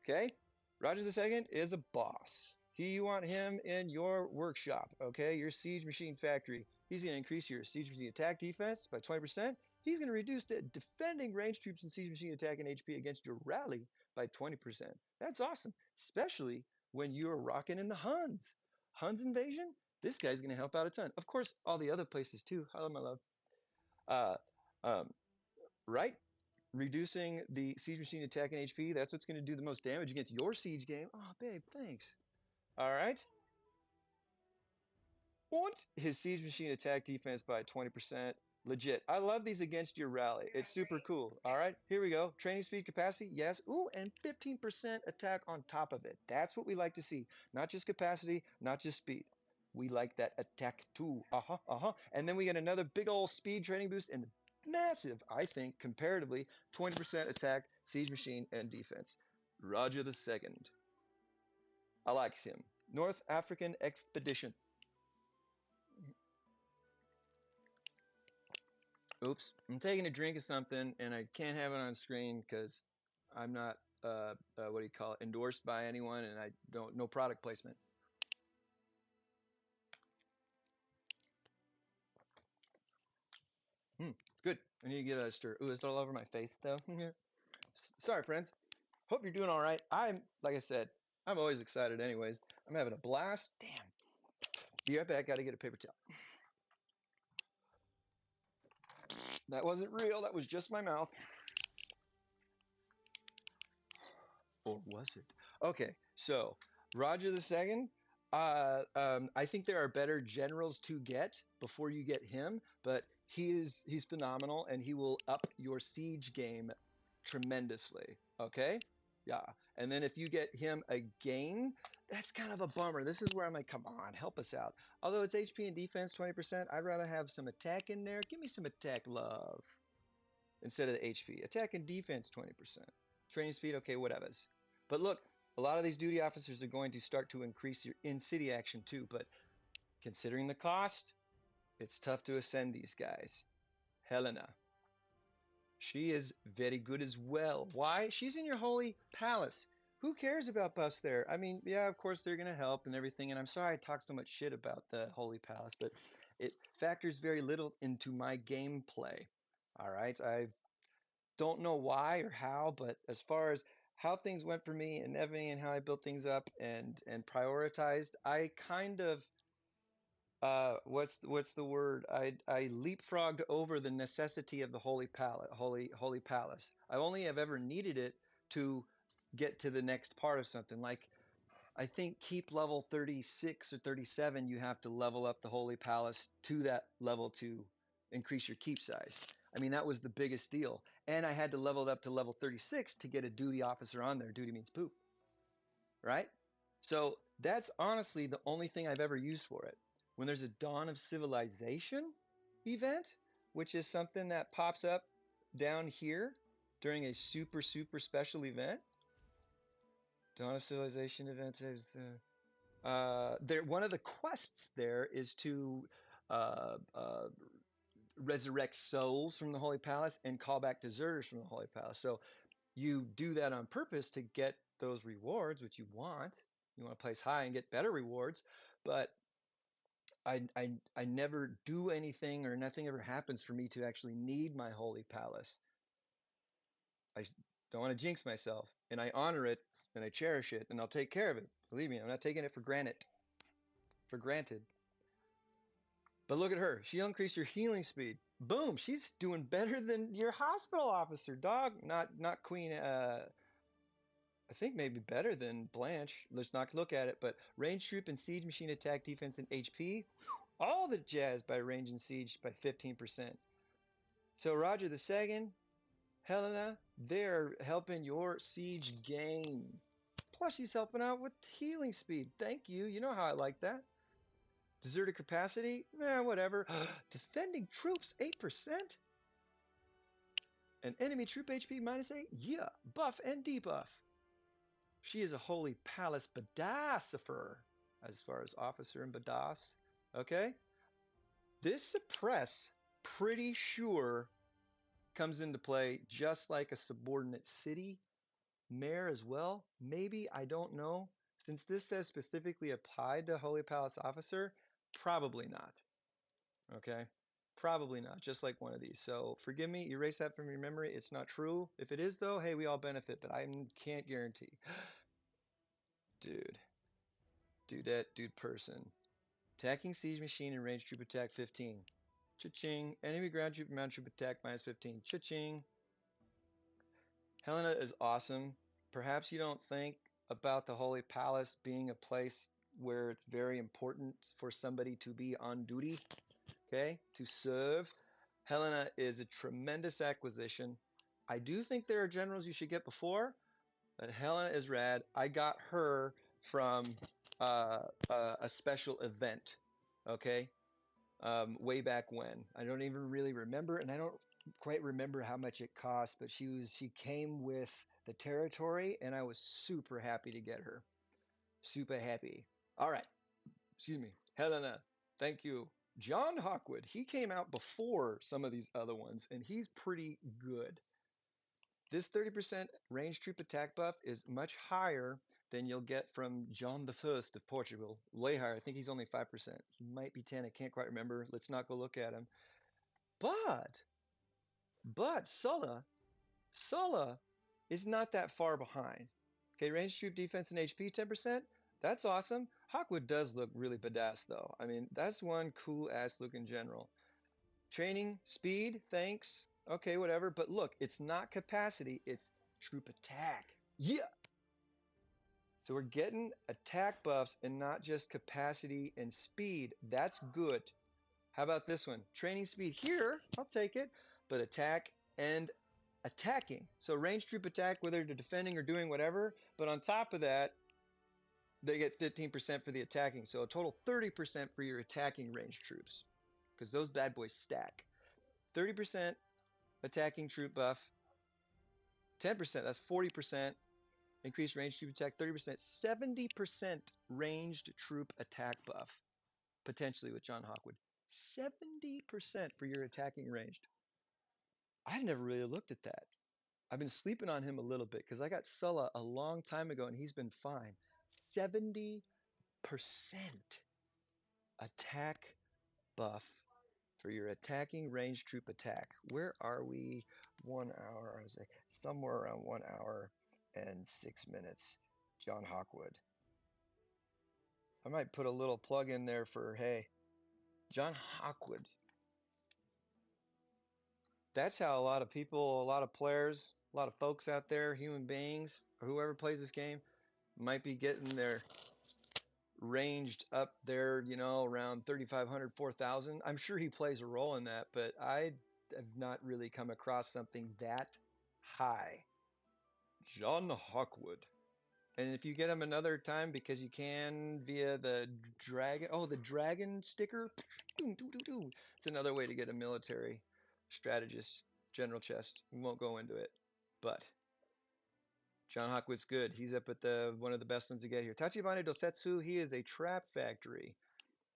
[SPEAKER 1] okay? Roger the Second is a boss. You want him in your workshop, okay? Your siege machine factory. He's going to increase your siege machine attack defense by 20%. He's going to reduce the defending range troops and siege machine attack and HP against your rally by 20%. That's awesome, especially when you're rocking in the Huns. Huns invasion? This guy's going to help out a ton. Of course, all the other places too. Hello, my love. Uh, um, right? Reducing the siege machine attack and HP, that's what's going to do the most damage against your siege game. Oh, babe, thanks. All right. And his siege machine attack defense by 20%. Legit. I love these against your rally. It's super cool. All right, here we go. Training speed capacity, yes. Ooh, and 15% attack on top of it. That's what we like to see. Not just capacity, not just speed. We like that attack too. And then we get another big old speed training boost and massive, I think, comparatively, 20% attack, siege machine, and defense. Roger the Second. I like him. North African Expedition. Oops, I'm taking a drink of something and I can't have it on screen because I'm not, what do you call it, endorsed by anyone, and I don't, no product placement. Good. I need to get a stir. Ooh, it's all over my face though. Sorry, friends. Hope you're doing all right. I'm, like I said, I'm always excited anyways. I'm having a blast. Damn. Be right back. Got to get a paper towel. That wasn't real. That was just my mouth. Or was it? Okay, so Roger the Second. I think there are better generals to get before you get him, but he's phenomenal and he will up your siege game tremendously. Okay, yeah. And then if you get him again, that's kind of a bummer. This is where I'm like, come on, help us out. Although it's HP and defense 20%, I'd rather have some attack in there. Give me some attack love instead of the HP. Attack and defense 20%. Training speed, okay, whatevers. But look, a lot of these duty officers are going to start to increase your in-city action too, but considering the cost, it's tough to ascend these guys. Helena. She is very good as well. Why? She's in your holy palace. Who cares about buffs there? I mean, yeah, of course they're going to help and everything, and I'm sorry I talk so much shit about the holy palace, but it factors very little into my gameplay. All right, I don't know why or how, but as far as how things went for me and Ebony and how I built things up and prioritized, I kind of what's the word? I leapfrogged over the necessity of the holy palace. I only have ever needed it to get to the next part of something. Like I think keep level 36 or 37, you have to level up the holy palace to that level to increase your keep size. I mean, that was the biggest deal. And I had to level it up to level 36 to get a duty officer on there. Duty means poop, right? So that's honestly the only thing I've ever used for it. When there's a Dawn of Civilization event, which is something that pops up down here during a super special event. Dawn of Civilization event is One of the quests there is to uh, uh, resurrect souls from the Holy Palace and call back deserters from the Holy Palace. So you do that on purpose to get those rewards, which you want. You want to place high and get better rewards, but I never do anything or nothing ever happens for me to actually need my Holy Palace. I don't want to jinx myself, and I honor it and I cherish it and I'll take care of it. Believe me, I'm not taking it for granted. For granted. But look at her. She increased her healing speed. Boom! She's doing better than your hospital officer, dog. Not Queen. I think maybe better than Blanche. Let's not look at it. But range troop and siege machine attack, defense, and HP. All the jazz by range and siege by 15%. So Roger the Second, Helena, they're helping your siege game. Plus, she's helping out with healing speed. Thank you. You know how I like that. Deserted capacity? Whatever. Defending troops, 8%? And enemy troop HP -8? Yeah. Buff and debuff. She is a holy palace badasser as far as officer and badass. Okay? This suppress, pretty sure, comes into play just like a subordinate city mayor as well. Maybe, I don't know. Since this says specifically applied to holy palace officer, probably not. Okay? Probably not, just like one of these. So forgive me, erase that from your memory. It's not true. If it is, though, hey, we all benefit, but I can't guarantee. Dude. Dudette, dude person. Attacking siege machine and range troop attack 15. Cha-ching. Enemy ground troop and mount troop attack -15. Cha-ching. Helena is awesome. Perhaps you don't think about the Holy Palace being a place where it's very important for somebody to be on duty, okay, to serve. Helena is a tremendous acquisition. I do think there are generals you should get before, but Helena is rad. I got her from a special event, okay, way back when. I don't even really remember, and I don't quite remember how much it cost, but she came with the territory, and I was super happy to get her. Super happy. All right, excuse me, Helena. Thank you. John Hawkwood, he came out before some of these other ones, and he's pretty good. This 30% range troop attack buff is much higher than you'll get from John the First of Portugal. Way higher. I think he's only 5%. He might be 10. I can't quite remember. Let's not go look at him. But Sulla is not that far behind. Okay, range troop defense and HP 10%. That's awesome. Hawkwood does look really badass though. I mean, that's one cool ass looking general. Training, speed, thanks. Okay, whatever. But look, it's not capacity, it's troop attack. Yeah. So we're getting attack buffs and not just capacity and speed. That's good. How about this one? Training speed here, I'll take it, but attack and attacking. So range troop attack, whether they're defending or doing whatever, but on top of that, they get 15% for the attacking. So a total 30% for your attacking range troops, because those bad boys stack. 30% attacking troop buff, 10%, that's 40%. Increased range troop attack, 30%, 70% ranged troop attack buff, potentially with John Hawkwood. 70% for your attacking ranged. I've never really looked at that. I've been sleeping on him a little bit because I got Sulla a long time ago and he's been fine. 70% attack buff for your attacking range troop attack. Where are we? 1 hour, I was like somewhere around 1 hour and 6 minutes. John Hawkwood. I might put a little plug in there for, hey, John Hawkwood. That's how a lot of people, a lot of players, a lot of folks out there, human beings, or whoever plays this game, might be getting their ranged up there, you know, around 3,500, 4,000. I'm sure he plays a role in that, but I have not really come across something that high. John Hawkwood. And if you get him another time because you can via the dragon, oh, the dragon sticker, it's another way to get a military strategist general chest. We won't go into it, but John Hawkwood's good. He's up at the one of the best ones to get here. Tachibana Dosetsu, he is a trap factory.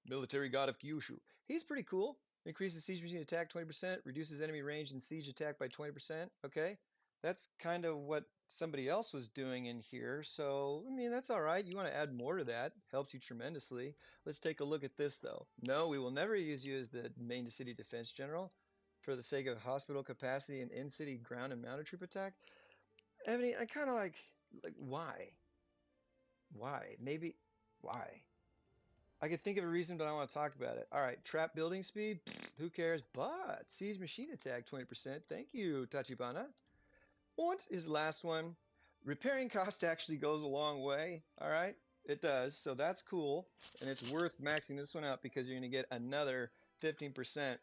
[SPEAKER 1] Military god of Kyushu. He's pretty cool. Increases siege machine attack 20%, reduces enemy range and siege attack by 20%. Okay. That's kind of what somebody else was doing in here. So, I mean, that's all right. You want to add more to that. Helps you tremendously. Let's take a look at this, though. No, we will never use you as the main city defense general for the sake of hospital capacity and in-city ground and mounted troop attack. I mean, I kind of like, why? Why? Maybe, why? I could think of a reason, but I don't want to talk about it. All right, trap building speed, who cares? But siege machine attack 20%. Thank you, Tachibana. What is the last one? Repairing cost actually goes a long way. All right, it does. So that's cool, and it's worth maxing this one out because you're going to get another 15%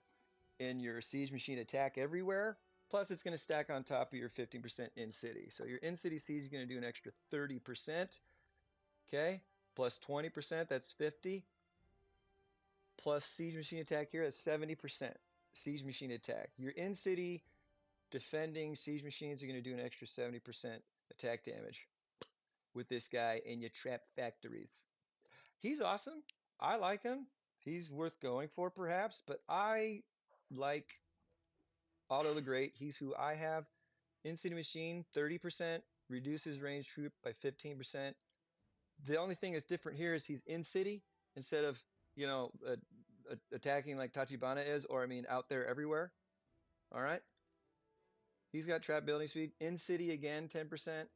[SPEAKER 1] in your siege machine attack everywhere. Plus, it's going to stack on top of your 15% in city. So your in city siege is going to do an extra 30%. Okay, plus 20%, that's 50. Plus siege machine attack here at 70%. Siege machine attack. Your in-city defending siege machines are going to do an extra 70% attack damage with this guy in your trap factories. He's awesome. I like him. He's worth going for perhaps, but I like Otto the Great. He's who I have. In-city machine, 30%, reduces range troop by 15%. The only thing that's different here is he's in city instead of, you know, attacking like Tachibana is, or I mean, out there everywhere. All right. He's got trap building speed. In city again, 10%.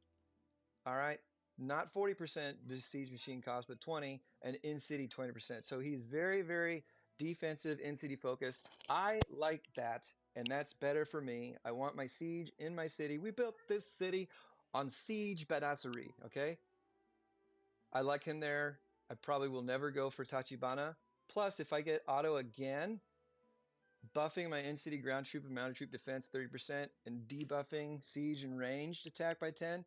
[SPEAKER 1] All right. Not 40% the siege machine cost, but 20, and in city 20%. So he's very, very defensive, in city focused. I like that, and that's better for me. I want my siege in my city. We built this city on siege badassery. Okay. I like him there. I probably will never go for Tachibana. Plus, if I get Otto again, buffing my in-city ground troop and mounted troop defense 30% and debuffing siege and ranged attack by 10,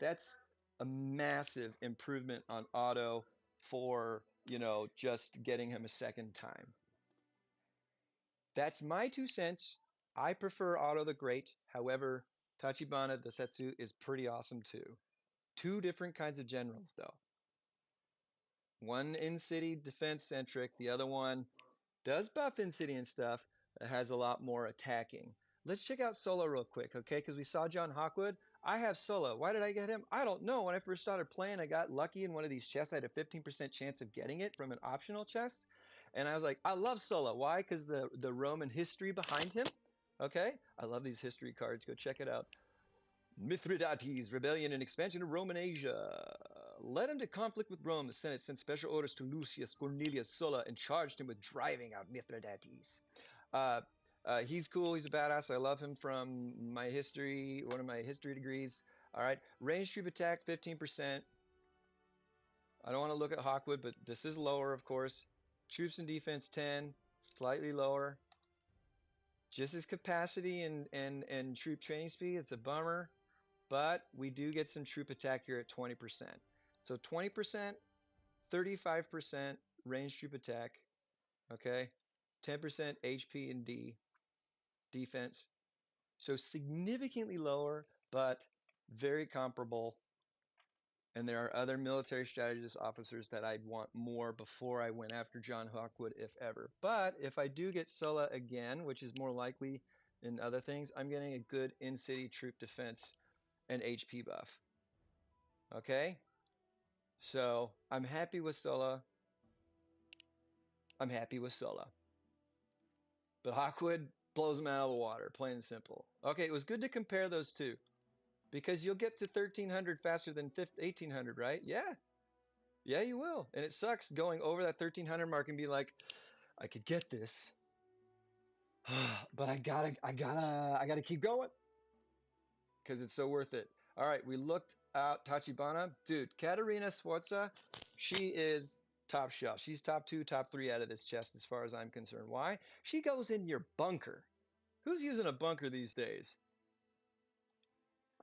[SPEAKER 1] that's a massive improvement on Otto for, you know, just getting him a second time. That's my 2 cents. I prefer Otto the Great. However, Tachibana Dosetsu is pretty awesome too. Two different kinds of generals, though. One in-city defense centric, the other one does buff in-city and stuff, that has a lot more attacking. Let's check out Sulla real quick, okay? Because we saw John Hawkwood. I have Sulla. Why did I get him? I don't know. When I first started playing, I got lucky in one of these chests. I had a 15% chance of getting it from an optional chest. And I was like, I love Sulla. Why? Because the Roman history behind him. Okay? I love these history cards. Go check it out. Mithridates' rebellion and expansion of Roman Asia led him to conflict with Rome. The Senate sent special orders to Lucius Cornelius Sulla and charged him with driving out Mithridates. Uh, he's cool. He's a badass. I love him from my history, one of my history degrees. All right. Range troop attack, 15%. I don't want to look at Hawkwood, but this is lower, of course. Troops and defense, 10, slightly lower. Just his capacity and troop training speed, it's a bummer. But we do get some troop attack here at 20%. So 20%, 35% range troop attack, okay? 10% HP and D defense. So significantly lower, but very comparable. And there are other military strategist officers that I'd want more before I went after John Hawkwood, if ever. But if I do get Sulla again, which is more likely than other things, I'm getting a good in-city troop defense and HP buff. Okay? So I'm happy with Sulla. I'm happy with Sulla. But Hawkwood blows him out of the water, plain and simple. Okay, it was good to compare those two. Because you'll get to 1300 faster than 1800, right? Yeah. Yeah, you will. And it sucks going over that 1300 mark and be like, I could get this. But I gotta keep going. Because it's so worth it. All right, we looked out Tachibana. Dude, Caterina Sforza, she is top shelf. She's top 2, top 3 out of this chest as far as I'm concerned. Why? She goes in your bunker. Who's using a bunker these days?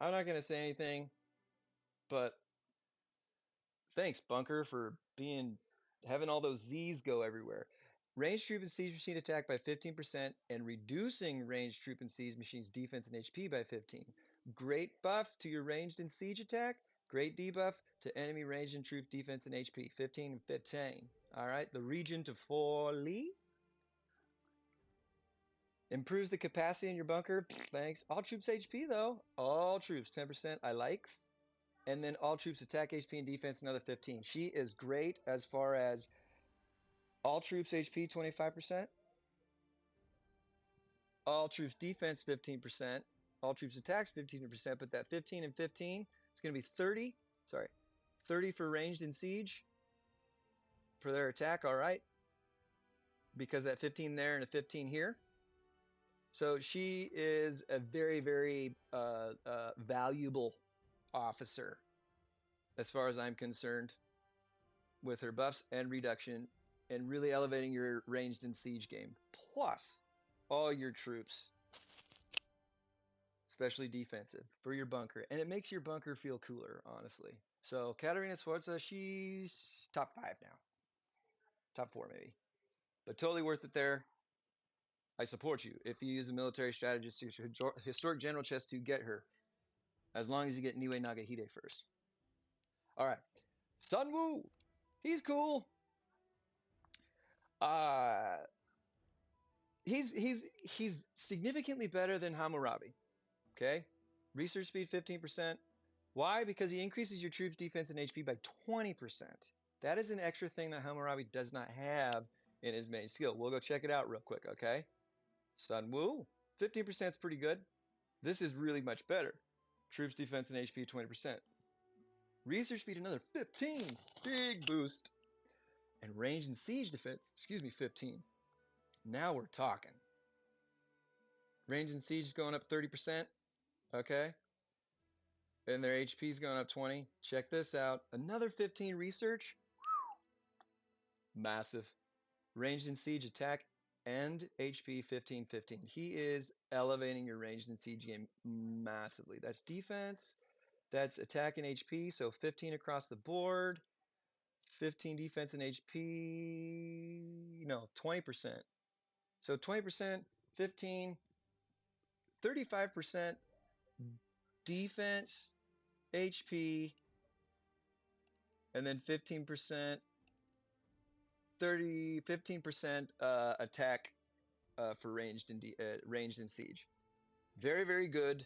[SPEAKER 1] I'm not going to say anything, but thanks, bunker, for having all those Z's go everywhere. Range troop and siege machine attack by 15% and reducing range troop and siege machines defense and HP by 15. Great buff to your ranged and siege attack. Great debuff to enemy ranged and troop defense and HP. 15 and 15. All right, the region to Folly. Improves the capacity in your bunker. Thanks. All troops HP though. All troops 10%. I like. And then all troops attack HP and defense another 15. She is great as far as all troops HP 25%. All troops defense 15%. All troops attacks 15%. But that 15 and 15 is going to be 30. Sorry, 30 for ranged and siege for their attack. All right, because that 15 there and a 15 here. So she is a very, very valuable officer as far as I'm concerned with her buffs and reduction and really elevating your ranged and siege game. Plus, all your troops, especially defensive, for your bunker. And it makes your bunker feel cooler, honestly. So Caterina Sforza, she's top 5 now. Top 4 maybe. But totally worth it there. I support you if you use a military strategist historic general chest to get her, as long as you get Niwa Nagahide first. All right, Sun Wu, he's cool. Uh, he's significantly better than Hammurabi. Okay, research speed 15%. Why? Because he increases your troops' defense and HP by 20%. That is an extra thing that Hammurabi does not have in his main skill. We'll go check it out real quick. Okay, Sun Wu, 15% is pretty good. This is really much better. Troops defense and HP 20%. Research speed another 15. Big boost. And range and siege defense, 15. Now we're talking. Range and siege is going up 30%. Okay. And their HP is going up 20. Check this out. Another 15 research. Massive. Ranged and siege attack and HP 15. He is elevating your ranged and siege game massively. That's defense. That's attack and HP, so 15 across the board. 15 defense and HP. No, 20%. So 20%, 15, 35% defense, HP, and then 15%, 15% attack for ranged and siege. Very, very good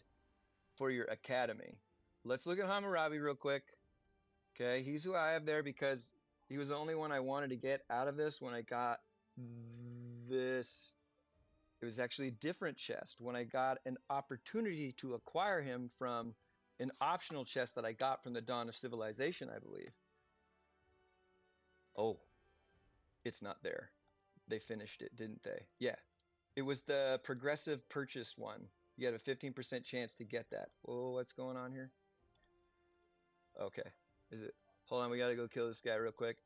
[SPEAKER 1] for your academy. Let's look at Hammurabi real quick. Okay, he's who I have there because he was the only one I wanted to get out of this when I got this. It was actually a different chest when I got an opportunity to acquire him from an optional chest that I got from the Dawn of Civilization, I believe. Oh, it's not there. They finished it, didn't they? Yeah. It was the progressive purchase one. You had a 15% chance to get that. Oh, what's going on here? Okay. Is it? Hold on, we got to go kill this guy real quick.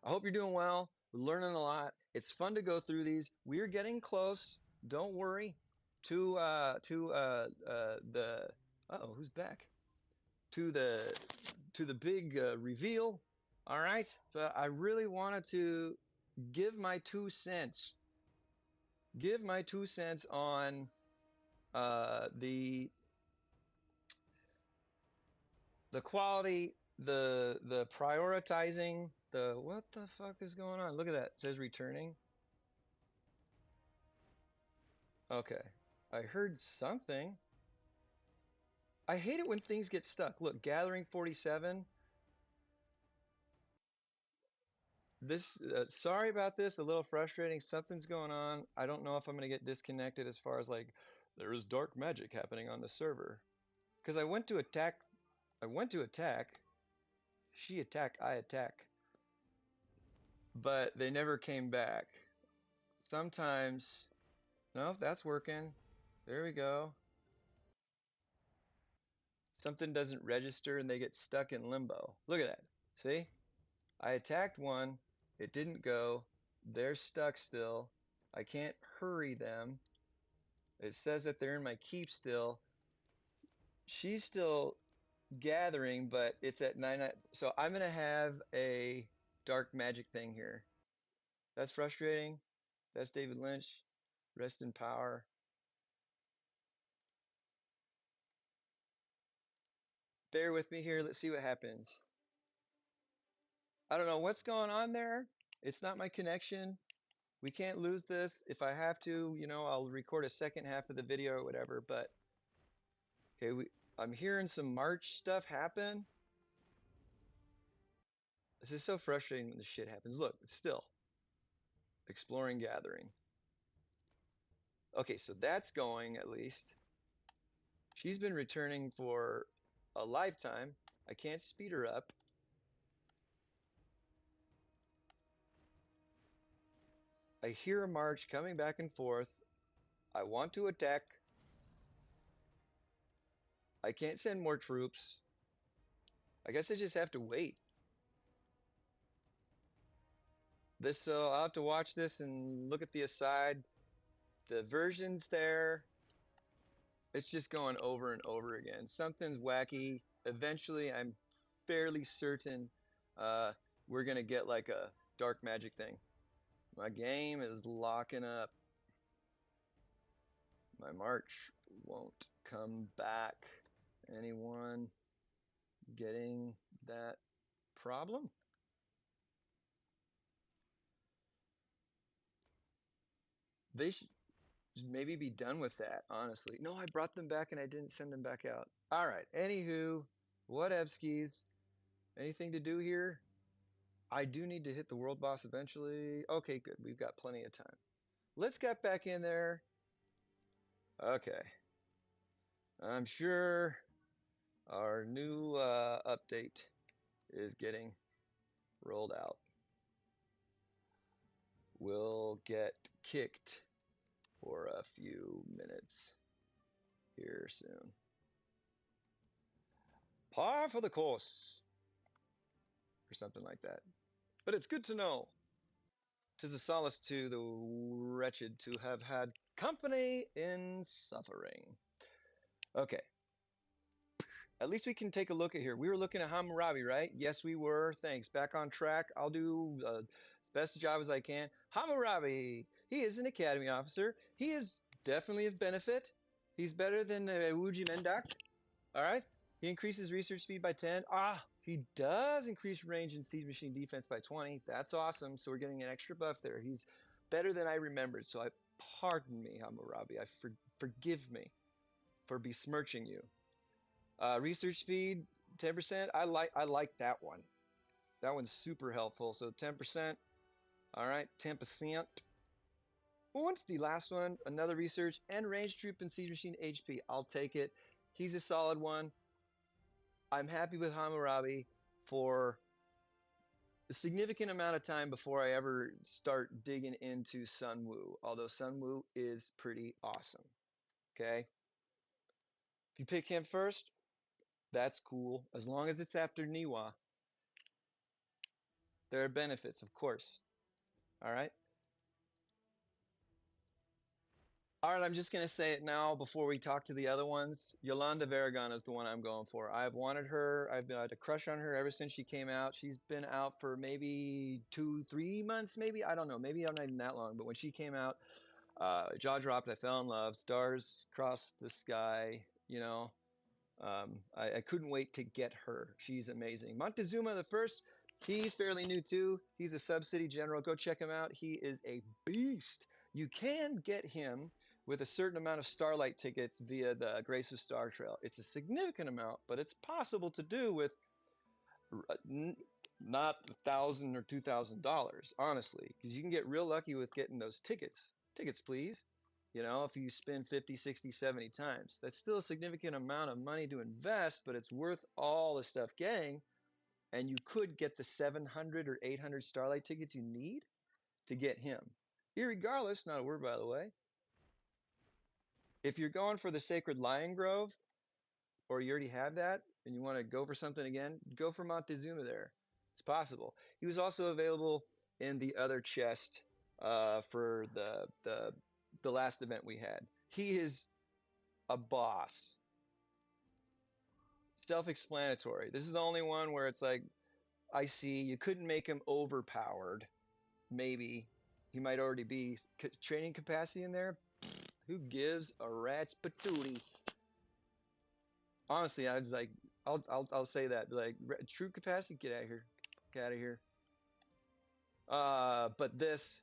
[SPEAKER 1] I hope you're doing well. We're learning a lot. It's fun to go through these. We're getting close. Don't worry. To the who's back? To the big reveal. All right. So I really wanted to give my 2 cents. Give my 2 cents on the quality, the prioritizing, the what the fuck is going on? Look at that. It says returning. Okay. I heard something. I hate it when things get stuck. Look, gathering 47. This sorry about this, a little frustrating. Something's going on. I don't know if I'm going to get disconnected as far as like there is dark magic happening on the server. Because I went to attack. She attack, I attack. But they never came back. Sometimes, no, that's working. There we go. Something doesn't register and they get stuck in limbo. Look at that. See? I attacked one. It didn't go. They're stuck still. I can't hurry them. It says that they're in my keep still. She's still gathering, but it's at 9. So I'm going to have a dark magic thing here. That's frustrating. That's David Lynch. Rest in power. Bear with me here. Let's see what happens. I don't know what's going on there. It's not my connection. We can't lose this. If I have to, I'll record a second half of the video or whatever. But okay, I'm hearing some March stuff happen. This is so frustrating when this shit happens. Look, it's still exploring, gathering. Okay, so that's going at least. She's been returning for a lifetime. I can't speed her up. I hear a march coming back and forth. I want to attack. I can't send more troops. I guess I just have to wait. I'll have to watch this and look at the aside. The versions there, it's just going over and over again. Something's wacky. Eventually, I'm fairly certain we're gonna get like a dark magic thing. My game is locking up. My march won't come back. Anyone getting that problem? They should maybe be done with that, honestly. No, I brought them back and I didn't send them back out. All right. Anywho, whatevskis. Anything to do here? I do need to hit the world boss eventually. Okay, good. We've got plenty of time. Let's get back in there. Okay. I'm sure our new update is getting rolled out. We'll get kicked for a few minutes here soon. Par for the course, or something like that. But it's good to know. 'Tis a solace to the wretched to have had company in suffering. Okay. At least we can take a look at here. We were looking at Hammurabi, right? Yes, we were. Thanks. Back on track. I'll do as best job as I can. Hammurabi. He is an academy officer. He is definitely of benefit. He's better than Wuji Mendak. All right. He increases research speed by 10. He does increase range and siege machine defense by 20. That's awesome. So we're getting an extra buff there. He's better than I remembered. So pardon me, Hammurabi. Forgive me for besmirching you. Research speed 10%. I like that one. That one's super helpful. So 10%. All right, 10%. What's the last one? Another research and range troop and siege machine HP. I'll take it. He's a solid one. I'm happy with Hammurabi for a significant amount of time before I ever start digging into Sun Wu, although Sun Wu is pretty awesome. Okay? If you pick him first, that's cool. As long as it's after Niwa, there are benefits, of course. All right? All right, I'm just going to say it now before we talk to the other ones. Yolande of Aragon is the one I'm going for. I've wanted her. I've had a crush on her ever since she came out. She's been out for maybe 2, 3 months, maybe. I don't know. Maybe not even that long. But when she came out, jaw dropped. I fell in love. Stars crossed the sky. I couldn't wait to get her. She's amazing. Montezuma the first. He's fairly new too. He's a sub-city general. Go check him out. He is a beast. You can get him with a certain amount of Starlight tickets via the Grace of Star Trail. It's a significant amount, but it's possible to do with not $1,000 or $2,000, honestly, because you can get real lucky with getting those tickets. Tickets, please. If you spend 50, 60, 70 times, that's still a significant amount of money to invest, but it's worth all the stuff getting. And you could get the 700 or 800 Starlight tickets you need to get him. Irregardless, not a word by the way. If you're going for the Sacred Lion Grove, or you already have that, and you want to go for something again, go for Montezuma there. It's possible. He was also available in the other chest for the last event we had. He is a boss. Self-explanatory. This is the only one where it's like, I see you couldn't make him overpowered. Maybe he might already be training capacity in there. Who gives a rat's patootie? Honestly, I was like, I'll say that. Like troop capacity, get out of here. Get out of here. But this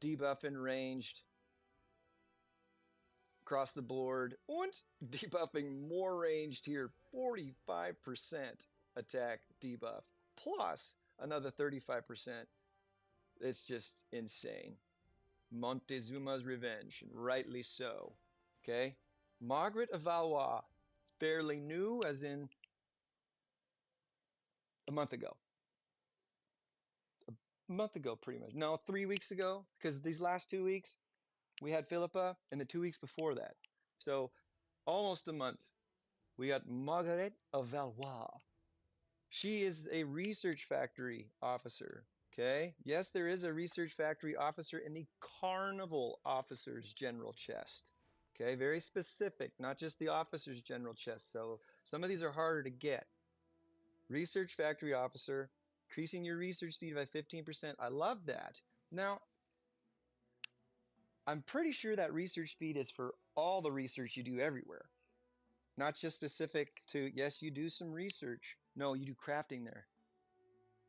[SPEAKER 1] debuff and ranged across the board. And debuffing more ranged here, 45% attack debuff plus another 35%. It's just insane. Montezuma's revenge, and rightly so. Okay, Margaret of Valois, fairly new, as in a month ago. A month ago, pretty much. No, 3 weeks ago, because these last 2 weeks we had Philippa, and the 2 weeks before that. So almost a month. We got Margaret of Valois. She is a research factory officer. Okay. Yes, there is a research factory officer in the Carnival Officers General Chest. Okay. Very specific, not just the Officers General Chest. So some of these are harder to get. Research factory officer, increasing your research speed by 15%. I love that. Now, I'm pretty sure that research speed is for all the research you do everywhere, not just specific to, yes, you do some research. No, you do crafting there.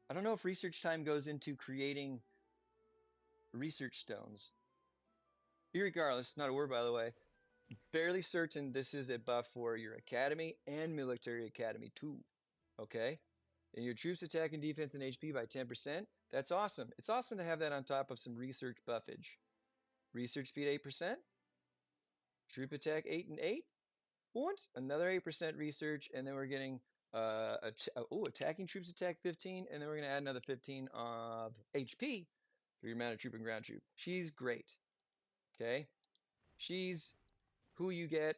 [SPEAKER 1] I don't know if research time goes into creating research stones. Irregardless, not a word, by the way. I'm fairly certain this is a buff for your academy and military academy too. Okay? And your troops attack and defense and HP by 10%. That's awesome. It's awesome to have that on top of some research buffage. Research speed 8%. Troop attack 8 and 8. What? Another 8% research, and then we're getting attacking troops attack 15, and then we're going to add another 15 of HP for your mana troop and ground troop. She's great. Okay? She's who you get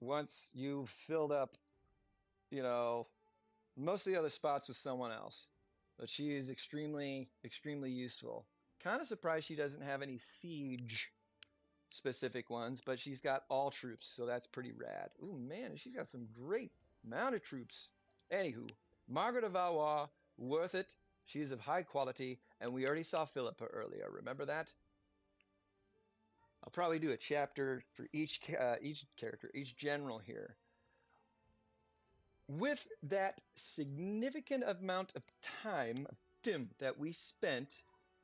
[SPEAKER 1] once you've filled up, you know, most of the other spots with someone else. But she is extremely, extremely useful. Kind of surprised she doesn't have any siege specific ones, but she's got all troops, so that's pretty rad. Ooh, man, she's got some great mounted troops. Anywho, Margaret of Valois, worth it. She is of high quality, and we already saw Philippa earlier. Remember that? I'll probably do a chapter for each character, each general here. With that significant amount of time that we spent,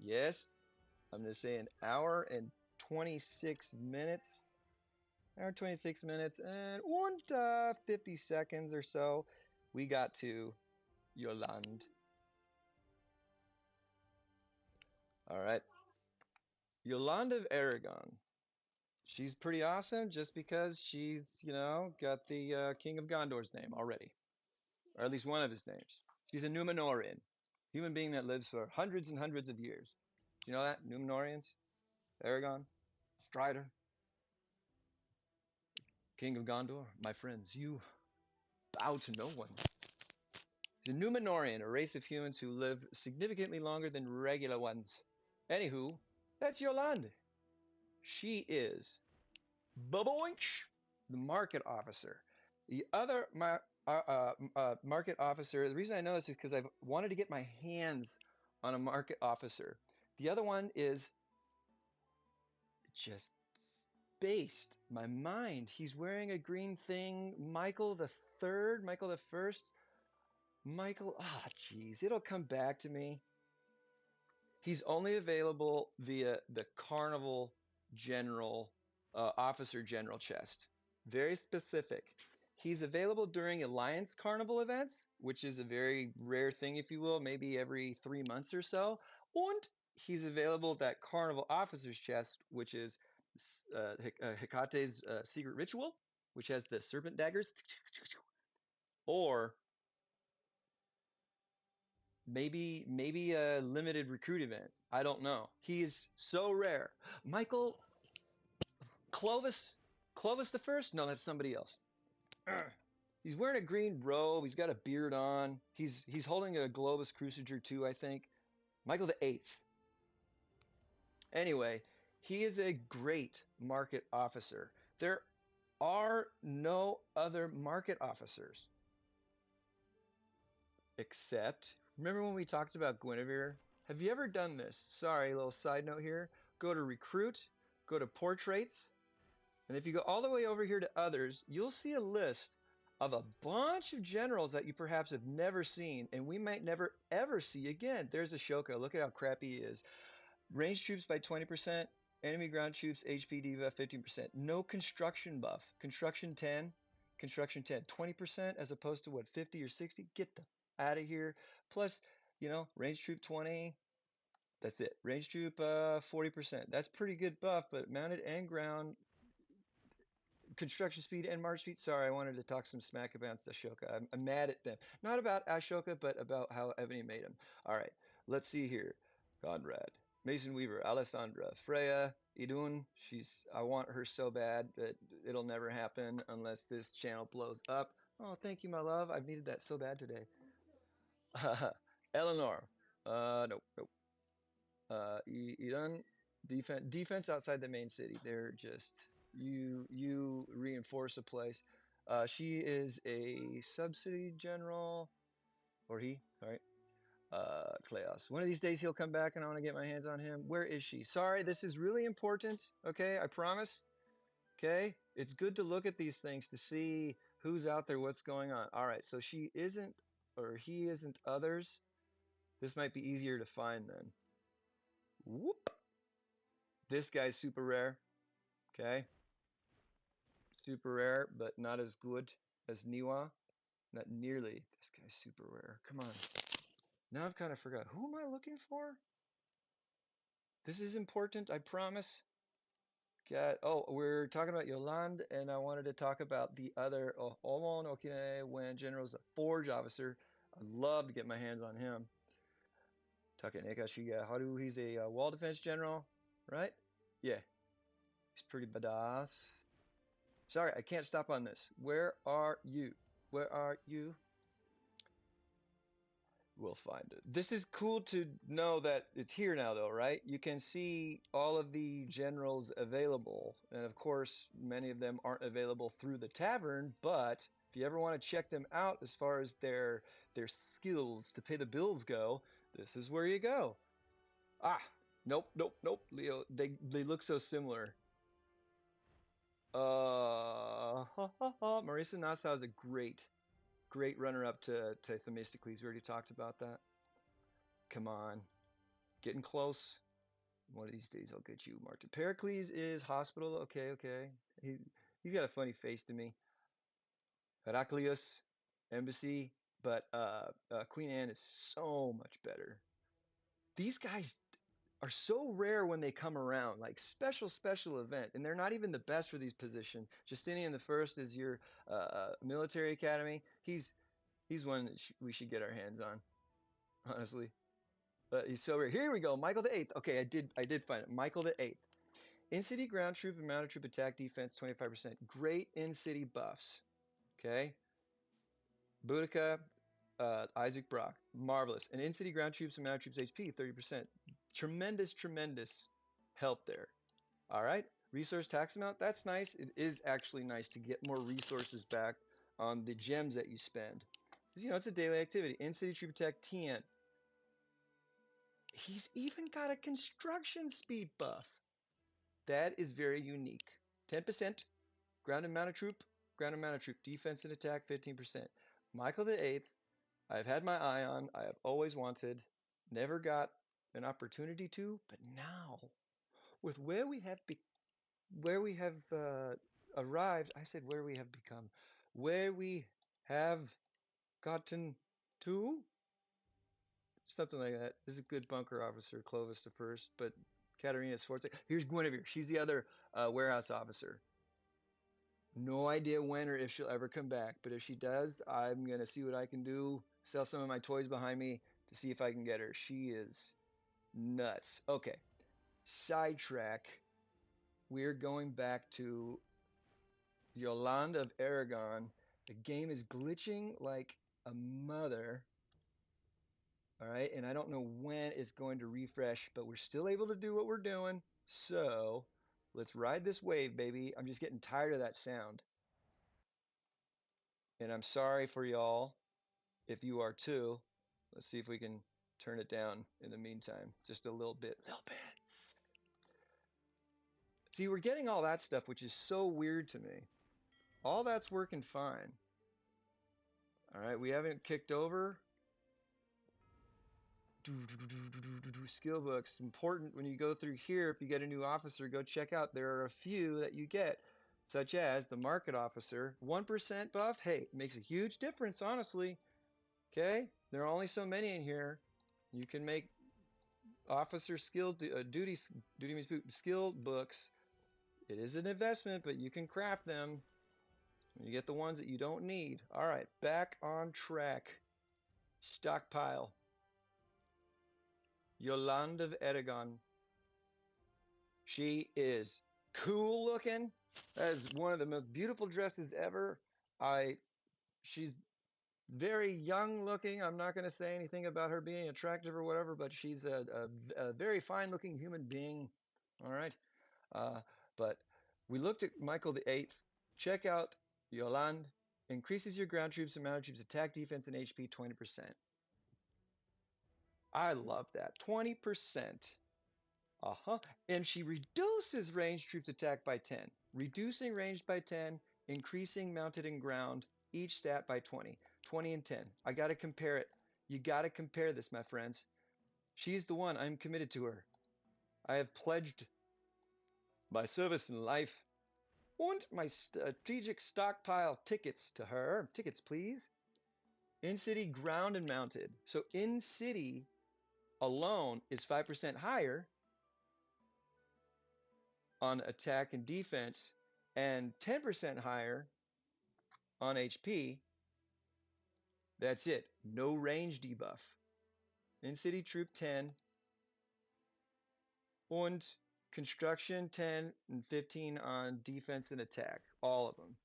[SPEAKER 1] yes, I'm going to say an hour and 26 minutes. Hour 26 minutes and 50 seconds or so, we got to Yolande. All right. Yolande of Aragon. She's pretty awesome just because she's, got the King of Gondor's name already, or at least one of his names. She's a Numenorian, human being that lives for hundreds and hundreds of years. Do you know that? Numenorians? Aragon? Strider? King of Gondor? My friends, you bow to no one. The Numenorian, a race of humans who live significantly longer than regular ones. Anywho, that's Yolande. She is Baboinch, the market officer. The other market officer, the reason I know this is because I've wanted to get my hands on a market officer. The other one is just based my mind. He's wearing a green thing. Michael the Third, Michael the First. Michael, geez, it'll come back to me. He's only available via the Carnival General Officer General Chest. Very specific. He's available during Alliance Carnival events, which is a very rare thing, if you will, maybe every 3 months or so. And he's available that Carnival Officer's Chest, which is Hecate's secret ritual, which has the serpent daggers. Or maybe a limited recruit event. I don't know. He is so rare. Michael Clovis the First? No, that's somebody else. He's wearing a green robe. He's got a beard on. He's holding a Globus Crusader too, I think. Michael the Eighth. Anyway, he is a great market officer. There are no other market officers. Except, remember when we talked about Guinevere? Have you ever done this? Sorry, a little side note here. Go to Recruit, go to Portraits, and if you go all the way over here to Others, you'll see a list of a bunch of generals that you perhaps have never seen, and we might never ever see again. There's Ashoka. Look at how crappy he is. Range troops by 20%. Enemy ground troops HP debuff 15%. No construction buff. Construction 10. Construction 10. 20% as opposed to what, 50 or 60? Get the out of here. Plus, range troop 20. That's it. Range troop 40%. That's pretty good buff, but mounted and ground construction speed and march speed. Sorry, I wanted to talk some smack about Ashoka. I'm mad at them. Not about Ashoka, but about how Ebony made him. All right, let's see here. Conrad, Mason Weaver, Alessandra, Freya, Idun. I want her so bad that it'll never happen unless this channel blows up. Oh, thank you, my love. I've needed that so bad today. Eleanor. Nope, nope. Idun, defense outside the main city. They're just you reinforce a place. She is a subsidy general, or he, sorry. Kleos. One of these days he'll come back and I want to get my hands on him. Where is she? Sorry, this is really important. Okay, I promise. Okay, it's good to look at these things to see who's out there, what's going on. All right, so she isn't, or he isn't others. This might be easier to find then. Whoop. This guy's super rare. Okay. Super rare, but not as good as Niwa. Not nearly. This guy's super rare. Come on. Now I've kind of forgot. Who am I looking for? This is important, I promise. We're talking about Yolande, and I wanted to talk about the other Omon Okine when General's a forge officer. I'd love to get my hands on him. Takeneka Shigeharu, he's a wall defense general, right? Yeah, he's pretty badass. Sorry, I can't stop on this. Where are you? Where are you? We'll find it. This is cool to know that it's here now, though, right? You can see all of the generals available. And of course, many of them aren't available through the tavern, but if you ever want to check them out as far as their skills to pay the bills go, this is where you go. Ah, nope, nope, nope, Leo. They look so similar. Marisa Nassau is a great runner-up to Themistocles. We already talked about that. Come on. Getting close. One of these days I'll get you, Martin. Pericles is hospital. Okay, okay. He's got a funny face to me. Heraclius, embassy. But Queen Anne is so much better. These guys are so rare when they come around, like special event, and they're not even the best for these positions. Justinian the First is your military academy. He's one that we should get our hands on, honestly. But he's so rare. Here we go, Michael the Eighth. Okay, I did find it. Michael the Eighth. In-city ground troop and mounted troop attack defense 25%. Great in-city buffs. Okay. Boudica, Isaac Brock, marvelous. And in-city ground troops and mounted troops HP 30%. Tremendous help there. All right. Resource tax amount. That's nice. It is actually nice to get more resources back on the gems that you spend. Because it's a daily activity. In-city troop attack 10. He's even got a construction speed buff. That is very unique. 10% ground and mounted troop, defense and attack 15%. Michael the Eighth, I've had my eye on, I have always wanted, never got an opportunity to, but now with where we have arrived, I said where we have become, where we have gotten to, something like that. This is a good bunker officer, Clovis the First, but Caterina Sforza. Here's Guinevere. She's the other warehouse officer. No idea when or if she'll ever come back, but if she does, I'm going to see what I can do, sell some of my toys behind me to see if I can get her. She is nuts. Okay, sidetrack. We're going back to Yolande of Aragon. The game is glitching like a mother. All right, and I don't know when it's going to refresh, but we're still able to do what we're doing. So let's ride this wave, baby. I'm just getting tired of that sound. And I'm sorry for y'all if you are too. Let's see if we can turn it down in the meantime. Just a little bit. Little bit. See, we're getting all that stuff, which is so weird to me. All that's working fine. All right, we haven't kicked over. Skill books. Important when you go through here, if you get a new officer, go check out. There are a few that you get, such as the market officer. 1% buff. Hey, it makes a huge difference, honestly. Okay? There are only so many in here. You can make officer skill duty means skill books. It is an investment, but you can craft them. You get the ones that you don't need. All right, back on track. Stockpile. Yolande of Aragon. She is cool looking. That is one of the most beautiful dresses ever. She's very young looking. I'm not going to say anything about her being attractive or whatever, but she's a very fine looking human being. All right. Uh, but we looked at Michael the Eighth. Check out Yolande. Increases your ground troops and mounted troops attack, defense, and HP 20%. I love that. 20%. Uh-huh. And she reduces ranged troops attack by 10. Reducing ranged by 10, increasing mounted and ground, each stat by 20. 20 and 10. I got to compare it. You got to compare this, my friends. She's the one. I'm committed to her. I have pledged my service in life and my strategic stockpile tickets to her. Tickets, please. In-city ground and mounted. So in-city alone is 5% higher on attack and defense and 10% higher on HP. That's it. No range debuff. In-city troop 10 and construction 10 and 15 on defense and attack. All of them.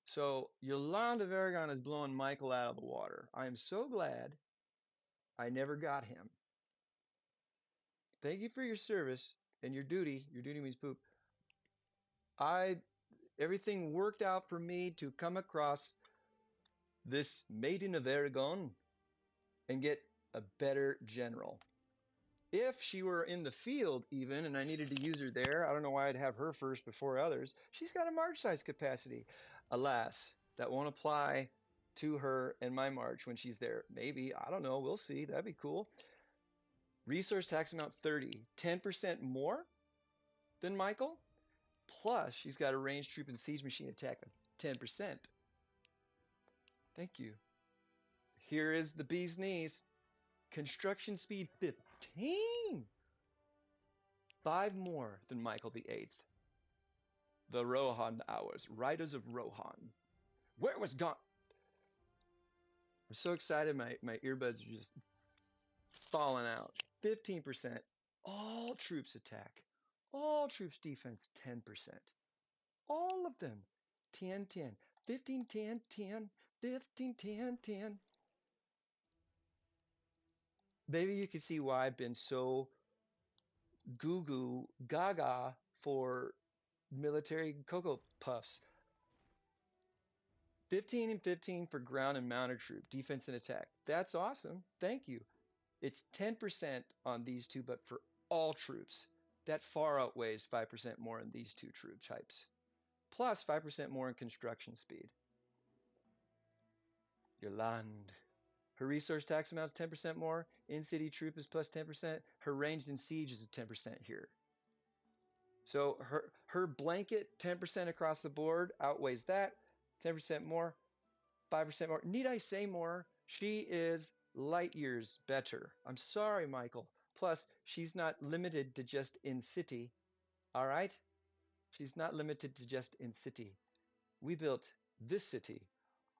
[SPEAKER 1] So Yolande of Aragon is blowing Michael out of the water. I am so glad I never got him. Thank you for your service and your duty. Your duty means poop. Everything worked out for me to come across this maiden of Aragon and get a better general. If she were in the field even, and I needed to use her there, I don't know why I'd have her first before others. She's got a march size capacity. Alas, that won't apply to her and my march when she's there. Maybe, I don't know, we'll see. That'd be cool. Resource tax amount 30, 10% more than Michael. Plus, she's got a ranged troop and siege machine attack of 10%. Thank you. Here is the bee's knees. Construction speed 15. 5 more than Michael the Eighth. The Rohan hours. Riders of Rohan. Where was gone? I'm so excited. My earbuds are just falling out. 15%. All troops attack. All troops defense 10%. All of them. 10, 10. 15, 10, 10. 15, 10, 10. Maybe you can see why I've been so goo goo gaga for military Cocoa Puffs. 15 and 15 for ground and mounted troop, defense and attack. That's awesome. Thank you. It's 10% on these two, but for all troops. That far outweighs 5% more in these two troop types. Plus 5% more in construction speed. Yolande. Her resource tax amount is 10% more. In-city troop is plus 10%. Her ranged and siege is 10% here. So her blanket 10% across the board outweighs that. 10% more, 5% more. Need I say more? She is light years better. I'm sorry, Michael. Plus, she's not limited to just in city. All right? She's not limited to just in city. We built this city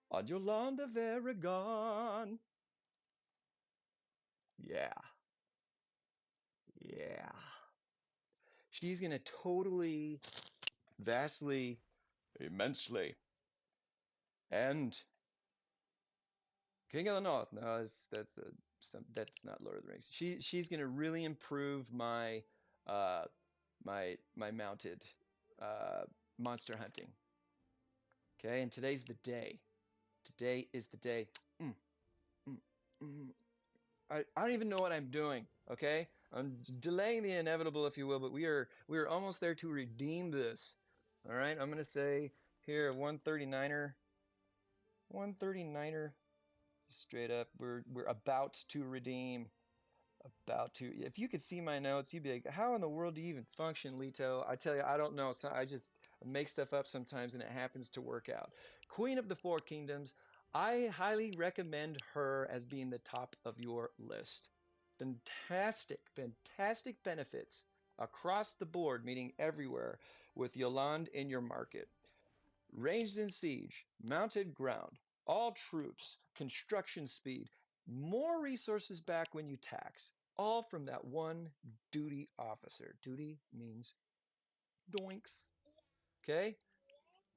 [SPEAKER 1] on Yolande of Aragon. Yeah. Yeah. She's going to totally, vastly, immensely, and King of the North. No, that's not Lord of the Rings. She's gonna really improve my my mounted monster hunting. Okay, and today's the day. Today is the day. Mm, mm, mm. I don't even know what I'm doing. Okay, I'm delaying the inevitable, if you will, but we are almost there to redeem this. All right, I'm gonna say here 139er, 139er. Straight up, we're about to redeem. About to. If you could see my notes, you'd be like, "How in the world do you even function, Leto?" I tell you, I don't know. So I just make stuff up sometimes, and it happens to work out. Queen of the Four Kingdoms. I highly recommend her as being the top of your list. Fantastic, fantastic benefits across the board, meaning everywhere, with Yolande in your market. Ranged in siege, mounted ground, all troops, construction speed, more resources back when you tax, all from that one duty officer. Duty means doinks. Okay?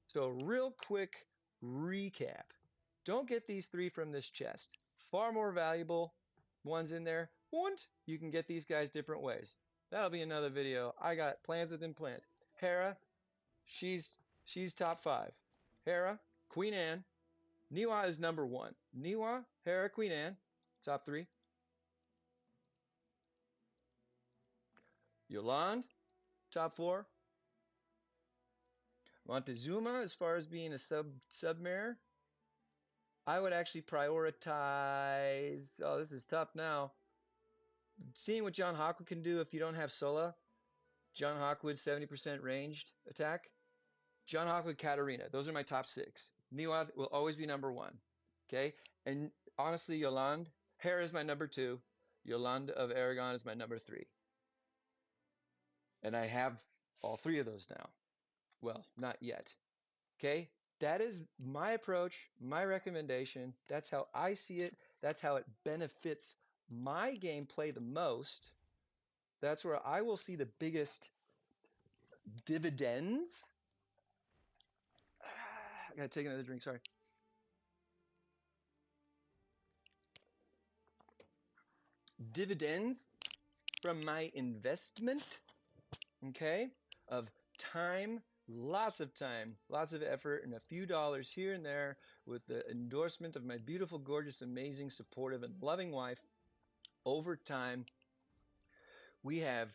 [SPEAKER 1] So, real quick recap. Don't get these three from this chest. Far more valuable ones in there. And you can get these guys different ways. That'll be another video. I got plans within plans. Hera, she's top five. Hera, Queen Anne. Niwa is number one. Niwa, Hera, Queen Anne, top three. Yolande, top four. Montezuma, as far as being a submare, I would actually prioritize. Oh, this is tough now. Seeing what John Hawkwood can do if you don't have Sulla. John Hawkwood, 70% ranged attack. John Hawkwood, Caterina. Those are my top six. Niwa will always be number one. Okay? And honestly, Yolande, Hera is my number two. Yolande of Aragon is my number three. And I have all three of those now. Well, not yet. Okay? That is my approach, my recommendation. That's how I see it. That's how it benefits my gameplay the most. That's where I will see the biggest dividends. I gotta take another drink, sorry. Dividends from my investment, okay, of time, lots of time, lots of effort, and a few dollars here and there with the endorsement of my beautiful, gorgeous, amazing, supportive, and loving wife. Over time, we have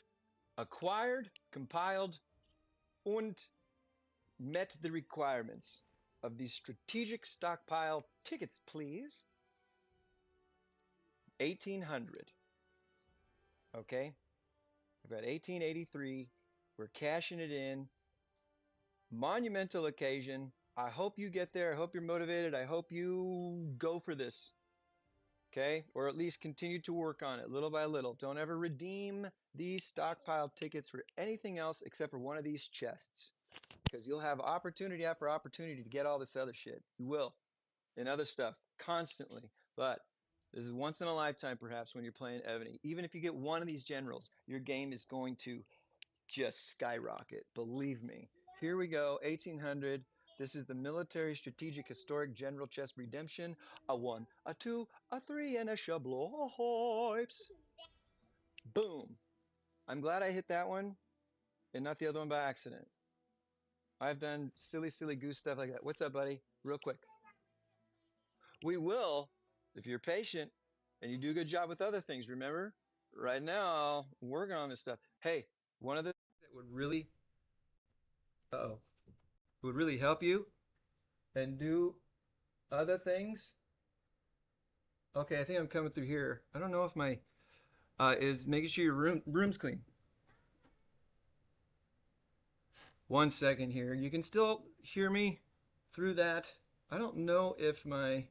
[SPEAKER 1] acquired, compiled, and met the requirements of these strategic stockpile tickets, please. 1800. Okay? I've got 1883. We're cashing it in. Monumental occasion. I hope you get there. I hope you're motivated. I hope you go for this. Okay? Or at least continue to work on it little by little. Don't ever redeem these stockpile tickets for anything else except for one of these chests. Because you'll have opportunity after opportunity to get all this other shit. You will. And other stuff. Constantly. But this is once in a lifetime, perhaps, when you're playing Ebony. Even if you get one of these generals, your game is going to just skyrocket. Believe me. Here we go. 1800. This is the Military Strategic Historic General Chest Redemption. A 1, a 2, a 3, and a shabloips. Boom. I'm glad I hit that one and not the other one by accident. I've done silly, silly goose stuff like that. What's up, buddy? Real quick. We will, if you're patient and you do a good job with other things. Remember, right now, I'm working on this stuff. Hey, one of the things that would really, would really help you and do other things. Okay, I think I'm coming through here. I don't know if my is making sure your room's clean. 1 second here. You can still hear me through that. I don't know if my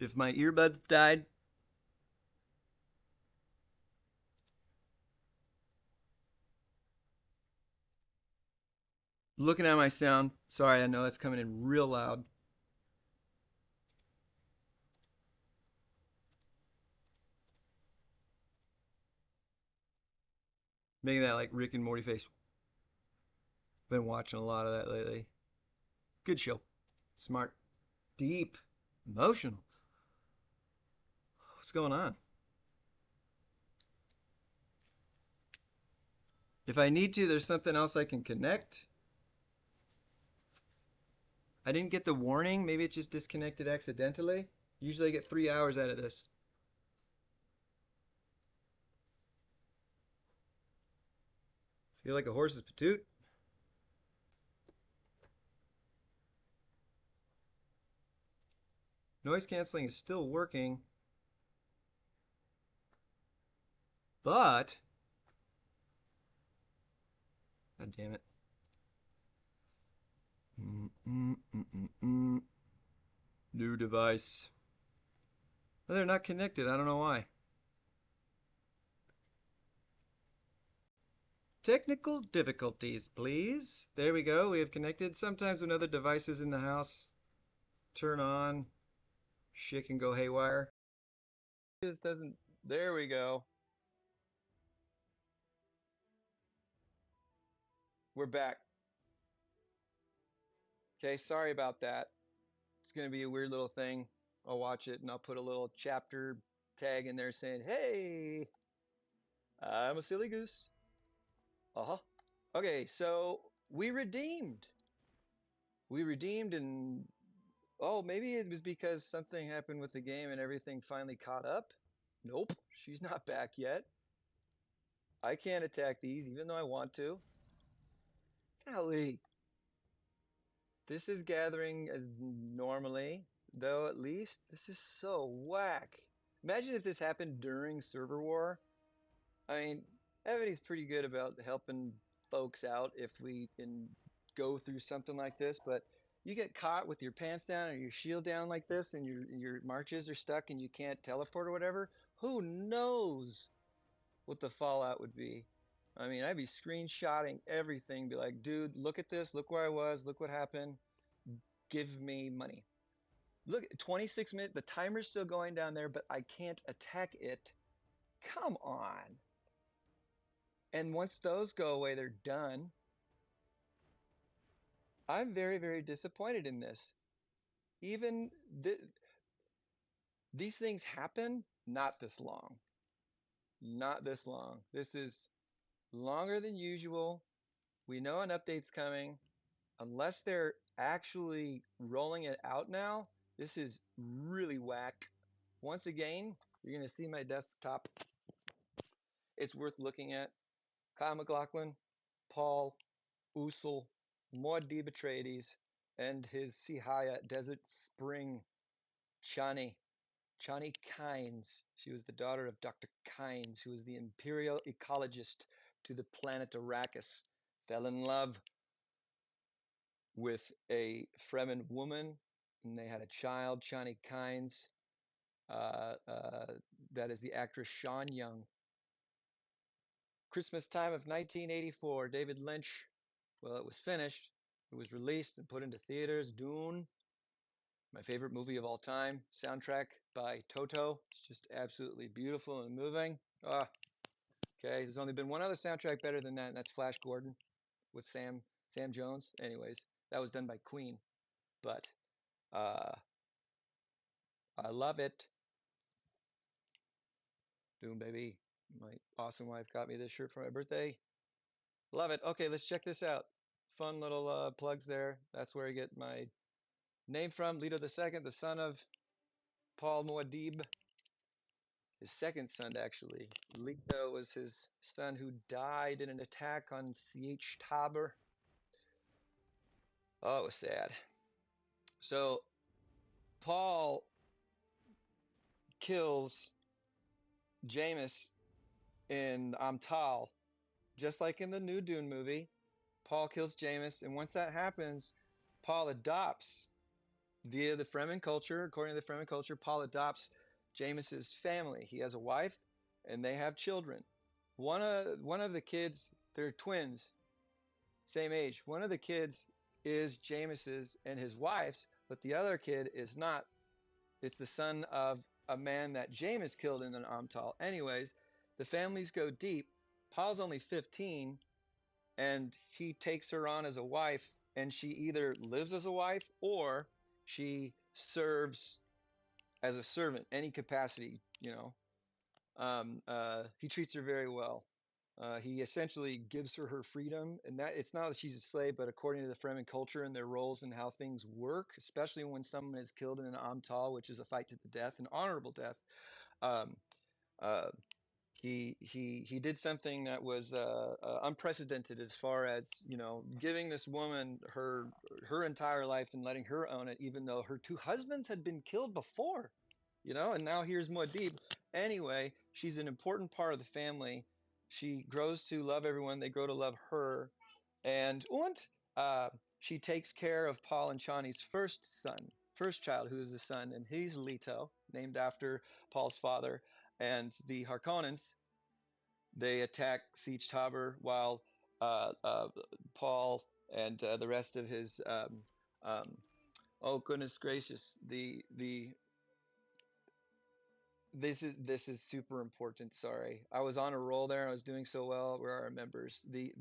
[SPEAKER 1] earbuds died. Looking at my sound. Sorry, I know that's coming in real loud. Making that like Rick and Morty face. Been watching a lot of that lately. Good show. Smart. Deep. Emotional. What's going on? If I need to, there's something else I can connect. I didn't get the warning. Maybe it just disconnected accidentally. Usually I get 3 hours out of this. Feel like a horse's patoot. Noise canceling is still working. But... God damn it. New device. Oh, they're not connected. I don't know why. Technical difficulties, please. There we go. We have connected. Sometimes when other devices in the house turn on, shit can go haywire. This doesn't... There we go. We're back. Okay, sorry about that. It's going to be a weird little thing. I'll watch it and I'll put a little chapter tag in there saying, hey, I'm a silly goose. Uh-huh. Okay, so we redeemed. We redeemed and oh, maybe it was because something happened with the game and everything finally caught up. Nope, she's not back yet. I can't attack these even though I want to. Golly. This is gathering as normally, though at least this is so whack. Imagine if this happened during server war. I mean, Evity's pretty good about helping folks out if we can go through something like this, but you get caught with your pants down or your shield down like this and your marches are stuck and you can't teleport or whatever, who knows what the fallout would be. I mean, I'd be screenshotting everything, be like, dude, look at this, look where I was, look what happened, give me money. Look, 26 minutes, the timer's still going down there, but I can't attack it. Come on. And once those go away, they're done. I'm very, very disappointed in this. Even these things happen not this long. Not this long. This is longer than usual. We know an update's coming. Unless they're actually rolling it out now, this is really whack. Once again, you're going to see my desktop. It's worth looking at. Kyle MacLachlan, Paul, Usul, Muad'Dib Atreides, and his Sihaya Desert Spring, Chani. Chani Kynes. She was the daughter of Dr. Kynes, who was the imperial ecologist to the planet Arrakis. Fell in love with a Fremen woman, and they had a child, Chani Kynes. That is the actress Sean Young. Christmas time of 1984, David Lynch. Well, it was finished. It was released and put into theaters. Dune, my favorite movie of all time. Soundtrack by Toto. It's just absolutely beautiful and moving. Ah, okay. There's only been one other soundtrack better than that, and that's Flash Gordon with Sam Jones. Anyways, that was done by Queen, but uh, I love it. Dune, baby. My awesome wife got me this shirt for my birthday. Love it. Okay, let's check this out. Fun little plugs there. That's where I get my name from. Leto II, the son of Paul Muad'Dib, his second son, actually. Leto was his son who died in an attack on CH Tabor. Oh, it was sad. So Paul kills Jameis in Amtal, just like in the new Dune movie. Paul kills Jameis, and once that happens, Paul adopts via the Fremen culture. According to the Fremen culture, Paul adopts Jameis's family. He has a wife, and they have children. One of the kids, they're twins, same age. One of the kids is Jameis's and his wife's, but the other kid is not. It's the son of a man that Jameis killed in an Amtal. Anyways, the families go deep. Paul's only 15, and he takes her on as a wife, and she either lives as a wife or she serves as a servant, any capacity, he treats her very well. He essentially gives her her freedom, and that it's not that she's a slave, but according to the Fremen culture and their roles and how things work, especially when someone is killed in an amtal, which is a fight to the death, an honorable death. Um, uh, he did something that was unprecedented as far as giving this woman her her entire life and letting her own it, even though her two husbands had been killed before, and now here's Muad'Dib. Anyway, she's an important part of the family. She grows to love everyone. They grow to love her. And uh, she takes care of Paul and Chani's first child, who is a son, and he's Leto, named after Paul's father. And the Harkonnens, they attack Siege Tabor while Paul and the rest of his oh goodness gracious, the this is super important. Sorry, I was on a roll there. I was doing so well. Where are our members? The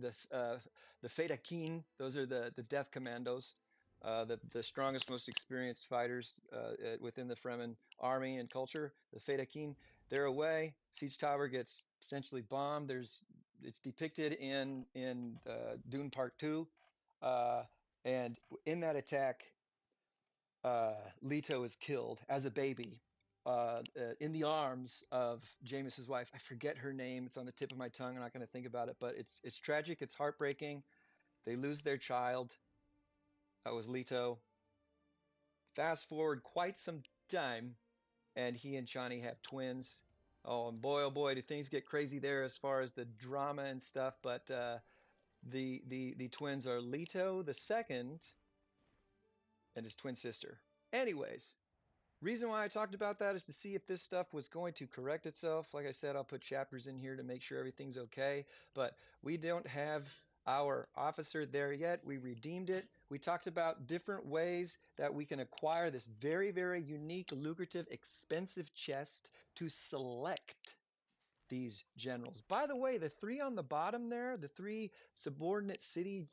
[SPEAKER 1] Fetakin. Those are the death commandos, the strongest, most experienced fighters within the Fremen army and culture. The Fetakin. They're away. Siege Tower gets essentially bombed. It's depicted in Dune Part Two, uh, and in that attack, Leto is killed as a baby in the arms of James's wife. I forget her name. It's on the tip of my tongue. I'm not going to think about it, but it's tragic. It's heartbreaking. They lose their child. That was Leto. Fast forward quite some time, and he and Chani have twins. Oh boy, do things get crazy there as far as the drama and stuff. But the twins are Leto the second and his twin sister. Anyways, reason why I talked about that is to see if this stuff was going to correct itself. Like I said, I'll put chapters in here to make sure everything's okay, but we don't have our officer there yet. We redeemed it. We talked about different ways that we can acquire this very, very unique, lucrative, expensive chest to select these generals. By the way, the three on the bottom there, the three subordinate city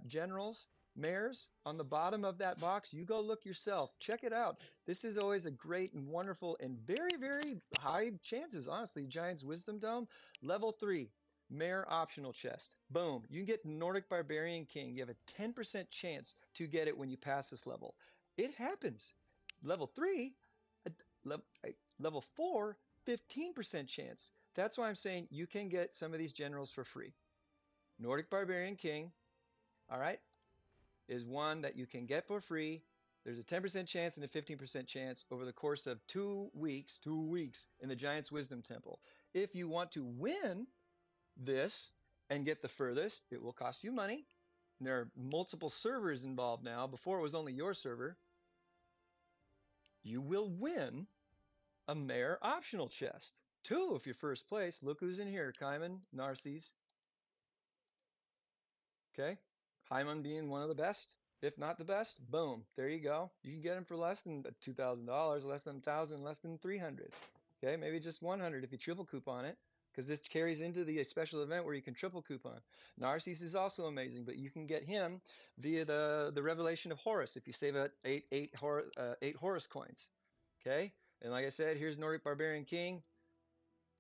[SPEAKER 1] generals, mayors on the bottom of that box, you go look yourself. Check it out. This is always a great and wonderful and very, very high chances, honestly. Giant's Wisdom Dome, level 3. Mayor optional chest. Boom. You can get Nordic Barbarian King. You have a 10% chance to get it when you pass this level. It happens. Level 3, level 4, 15% chance. That's why I'm saying you can get some of these generals for free. Nordic Barbarian King, all right, is one that you can get for free. There's a 10% chance and a 15% chance over the course of 2 weeks, in the Giant's Wisdom Temple. If you want to win this and get the furthest, it will cost you money. And there are multiple servers involved now. Before it was only your server. You will win a Mayor optional chest. 2 if you're first place. Look who's in here. Kaiman, Narses. Okay. Hyman being one of the best, if not the best. Boom. There you go. You can get them for less than $2,000, less than 1,000, less than 300. Okay. Maybe just 100 if you triple coupon it, because this carries into the special event where you can triple coupon. Narses is also amazing, but you can get him via the Revelation of Horus if you save at eight Horus coins. Okay. And like I said, here's Nordic Barbarian King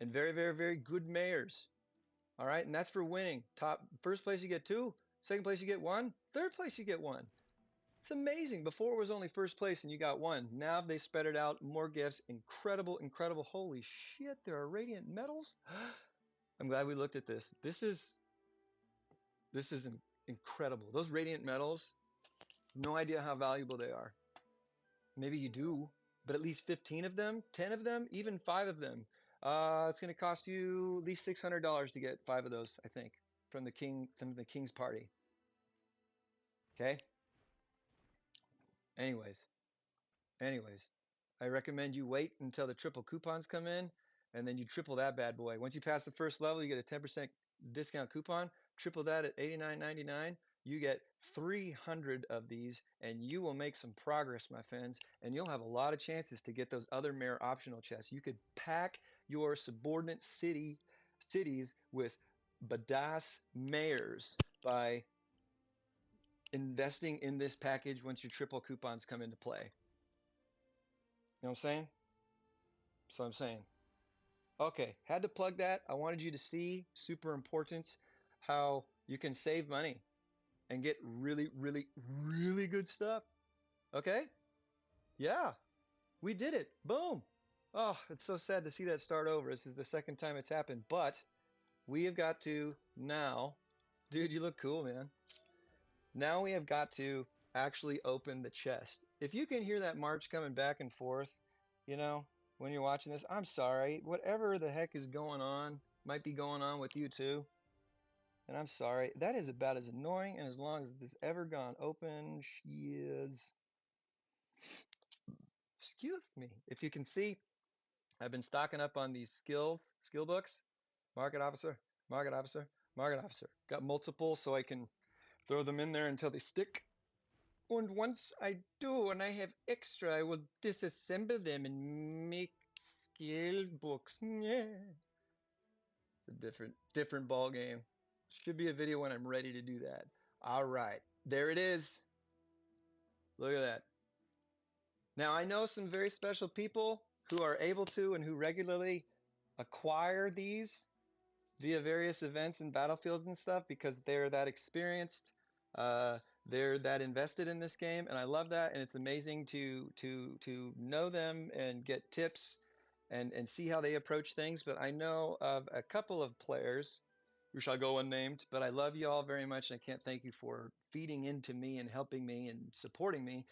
[SPEAKER 1] and very, very, very good mayors. All right, and that's for winning. First place you get 2, second place you get 1, third place you get 1. It's amazing. Before it was only first place and you got 1. Now they spread it out, more gifts. Incredible, incredible. Holy shit, there are radiant metals. I'm glad we looked at this. This is incredible. Those radiant metals, no idea how valuable they are. Maybe you do, but at least 15 of them, 10 of them, even 5 of them. It's going to cost you at least $600 to get 5 of those, I think, from the king's party. Okay. Anyways, I recommend you wait until the triple coupons come in, and then you triple that bad boy. Once you pass the first level, you get a 10% discount coupon. Triple that at $89.99. You get 300 of these, and you will make some progress, my friends, and you'll have a lot of chances to get those other mayor optional chests. You could pack your subordinate cities with badass mayors by investing in this package once your triple coupons come into play. You know what I'm saying? So I'm saying. Okay, had to plug that. I wanted you to see, super important, how you can save money and get really, really, really good stuff. Okay? Yeah, we did it. Boom. Oh, it's so sad to see that start over. This is the second time it's happened, but we have got to now, dude, you look cool, man. Now we have got to actually open the chest. If you can hear that march coming back and forth, you know, when you're watching this, I'm sorry. Whatever the heck is going on might be going on with you too. And I'm sorry. That is about as annoying and as long as this ever gone open. She is. Excuse me. If you can see, I've been stocking up on these skill books. Market officer, market officer, market officer. Got multiple so I can throw them in there until they stick. And once I do and I have extra, I will disassemble them and make skill books. Yeah. It's a different ball game. Should be a video when I'm ready to do that. All right. There it is. Look at that. Now I know some very special people who are able to and who regularly acquire these via various events and battlefields and stuff because they're that experienced, they're that invested in this game, and I love that. And it's amazing to know them and get tips and see how they approach things. But I know of a couple of players who shall go unnamed, but I love you all very much, and I can't thank you for feeding into me and helping me and supporting me,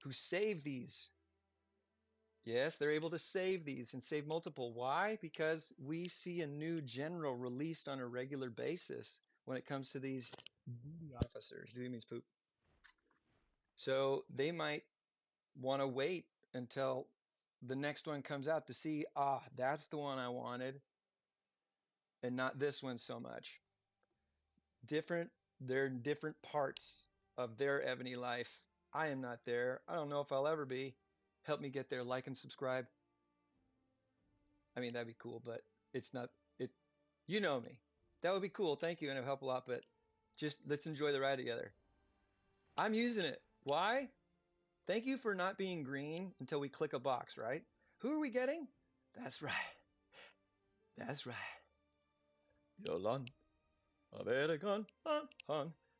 [SPEAKER 1] who save these. Yes, they're able to save these and save multiple. Why? Because we see a new general released on a regular basis when it comes to these duty officers. Duty means poop. So they might want to wait until the next one comes out to see, that's the one I wanted and not this one so much. They're in different parts of their ebony life. I am not there. I don't know if I'll ever be. Help me get there. Like and subscribe. I mean, that'd be cool, but it's not it. You know me. That would be cool. Thank you, and it would help a lot. But just let's enjoy the ride together. I'm using it. Why? Thank you for not being green until we click a box, right? Who are we getting? That's right. That's right. Yolande of Aragon.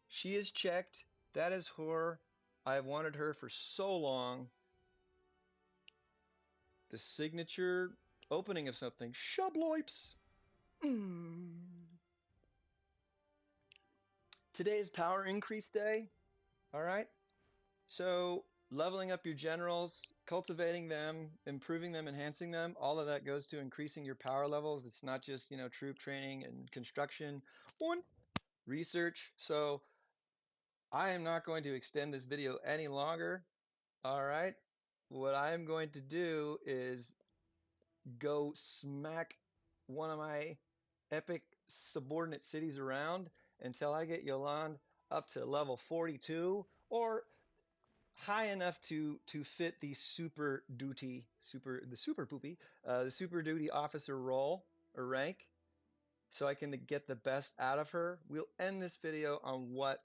[SPEAKER 1] She is checked. That is her. I've wanted her for so long. The signature opening of something. Shubloips. Today is power increase day. All right. So leveling up your generals, cultivating them, improving them, enhancing them, all of that goes to increasing your power levels. It's not just, troop training and construction and research. So I am not going to extend this video any longer. All right. What I'm going to do is go smack one of my epic subordinate cities around until I get Yolande up to level 42 or high enough to fit the super duty officer role or rank, so I can get the best out of her. We'll end this video on what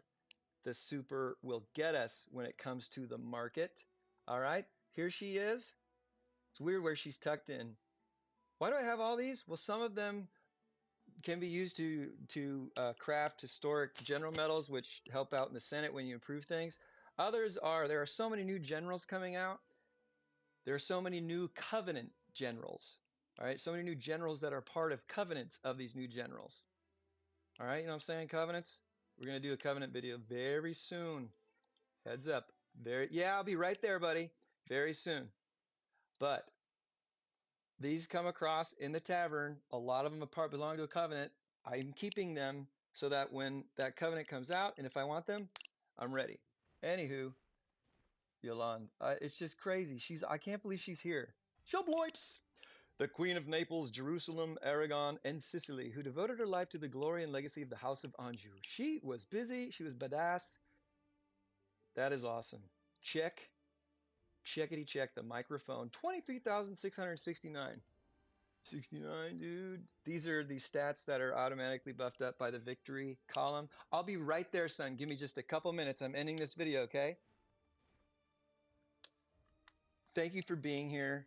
[SPEAKER 1] the super will get us when it comes to the market. All right, here she is. It's weird where she's tucked in. Why do I have all these? Well, some of them can be used to craft historic general medals, which help out in the Senate when you improve things. Others there are so many new generals coming out. There are so many new covenant generals. All right, so many new generals that are part of covenants of these new generals. All right, you know what I'm saying? Covenants. We're gonna do a covenant video very soon. Heads up. Yeah, I'll be right there, buddy. Very soon. But these come across in the tavern. A lot of them belong to a covenant. I'm keeping them so that when that covenant comes out, and if I want them, I'm ready. Anywho, Yolande, it's just crazy. I can't believe she's here. Shubloips! The Queen of Naples, Jerusalem, Aragon, and Sicily, who devoted her life to the glory and legacy of the House of Anjou. She was busy. She was badass. That is awesome. Check. Checkity check the microphone. 23,669. 69, dude. These are the stats that are automatically buffed up by the victory column. I'll be right there, son. Give me just a couple minutes. I'm ending this video, okay? Thank you for being here.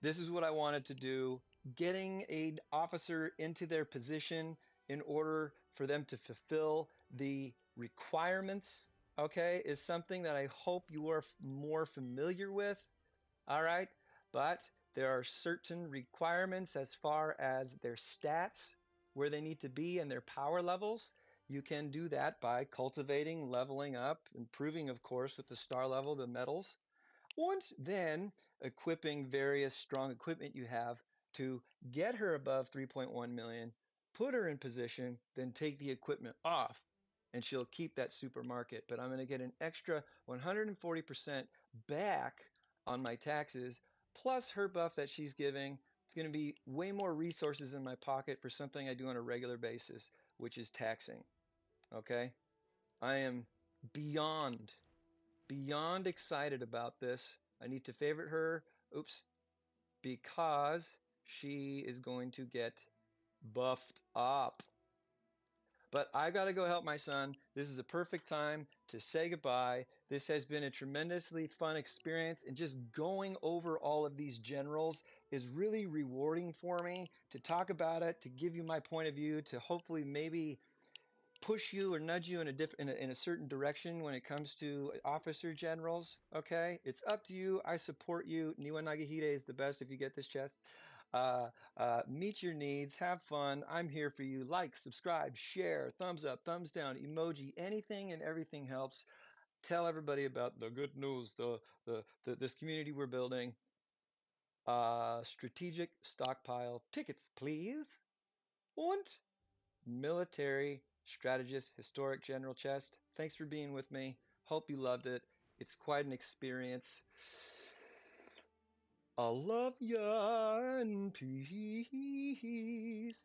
[SPEAKER 1] This is what I wanted to do. Getting an officer into their position in order for them to fulfill the requirements, okay, is something that I hope you are more familiar with. All right. But there are certain requirements as far as their stats, where they need to be, and their power levels. You can do that by cultivating, leveling up, improving, of course, with the star level, the metals. Once then, equipping various strong equipment you have to get her above 3.1 million, put her in position, then take the equipment off, and she'll keep that supermarket. But I'm going to get an extra 140% back on my taxes, plus her buff that she's giving. It's going to be way more resources in my pocket for something I do on a regular basis, which is taxing. Okay? I am beyond beyond excited about this. I need to favorite her. Oops, because she is going to get buffed up. But I got to go help my son. This is a perfect time to say goodbye. This has been a tremendously fun experience, and just going over all of these generals is really rewarding for me to talk about it, to give you my point of view, to hopefully maybe push you or nudge you in a certain direction when it comes to officer generals. Okay, it's up to you. I support you. Niwa Nagahide is the best if you get this chest. Meet your needs, have fun. I'm here for you. Like, subscribe, share, thumbs up, thumbs down, emoji, anything and everything helps. Tell everybody about the good news, this community we're building. Strategic Stockpile Tickets, please. Und Military Strategist Historic General Chest. Thanks for being with me. Hope you loved it. It's quite an experience. I love ya and peace.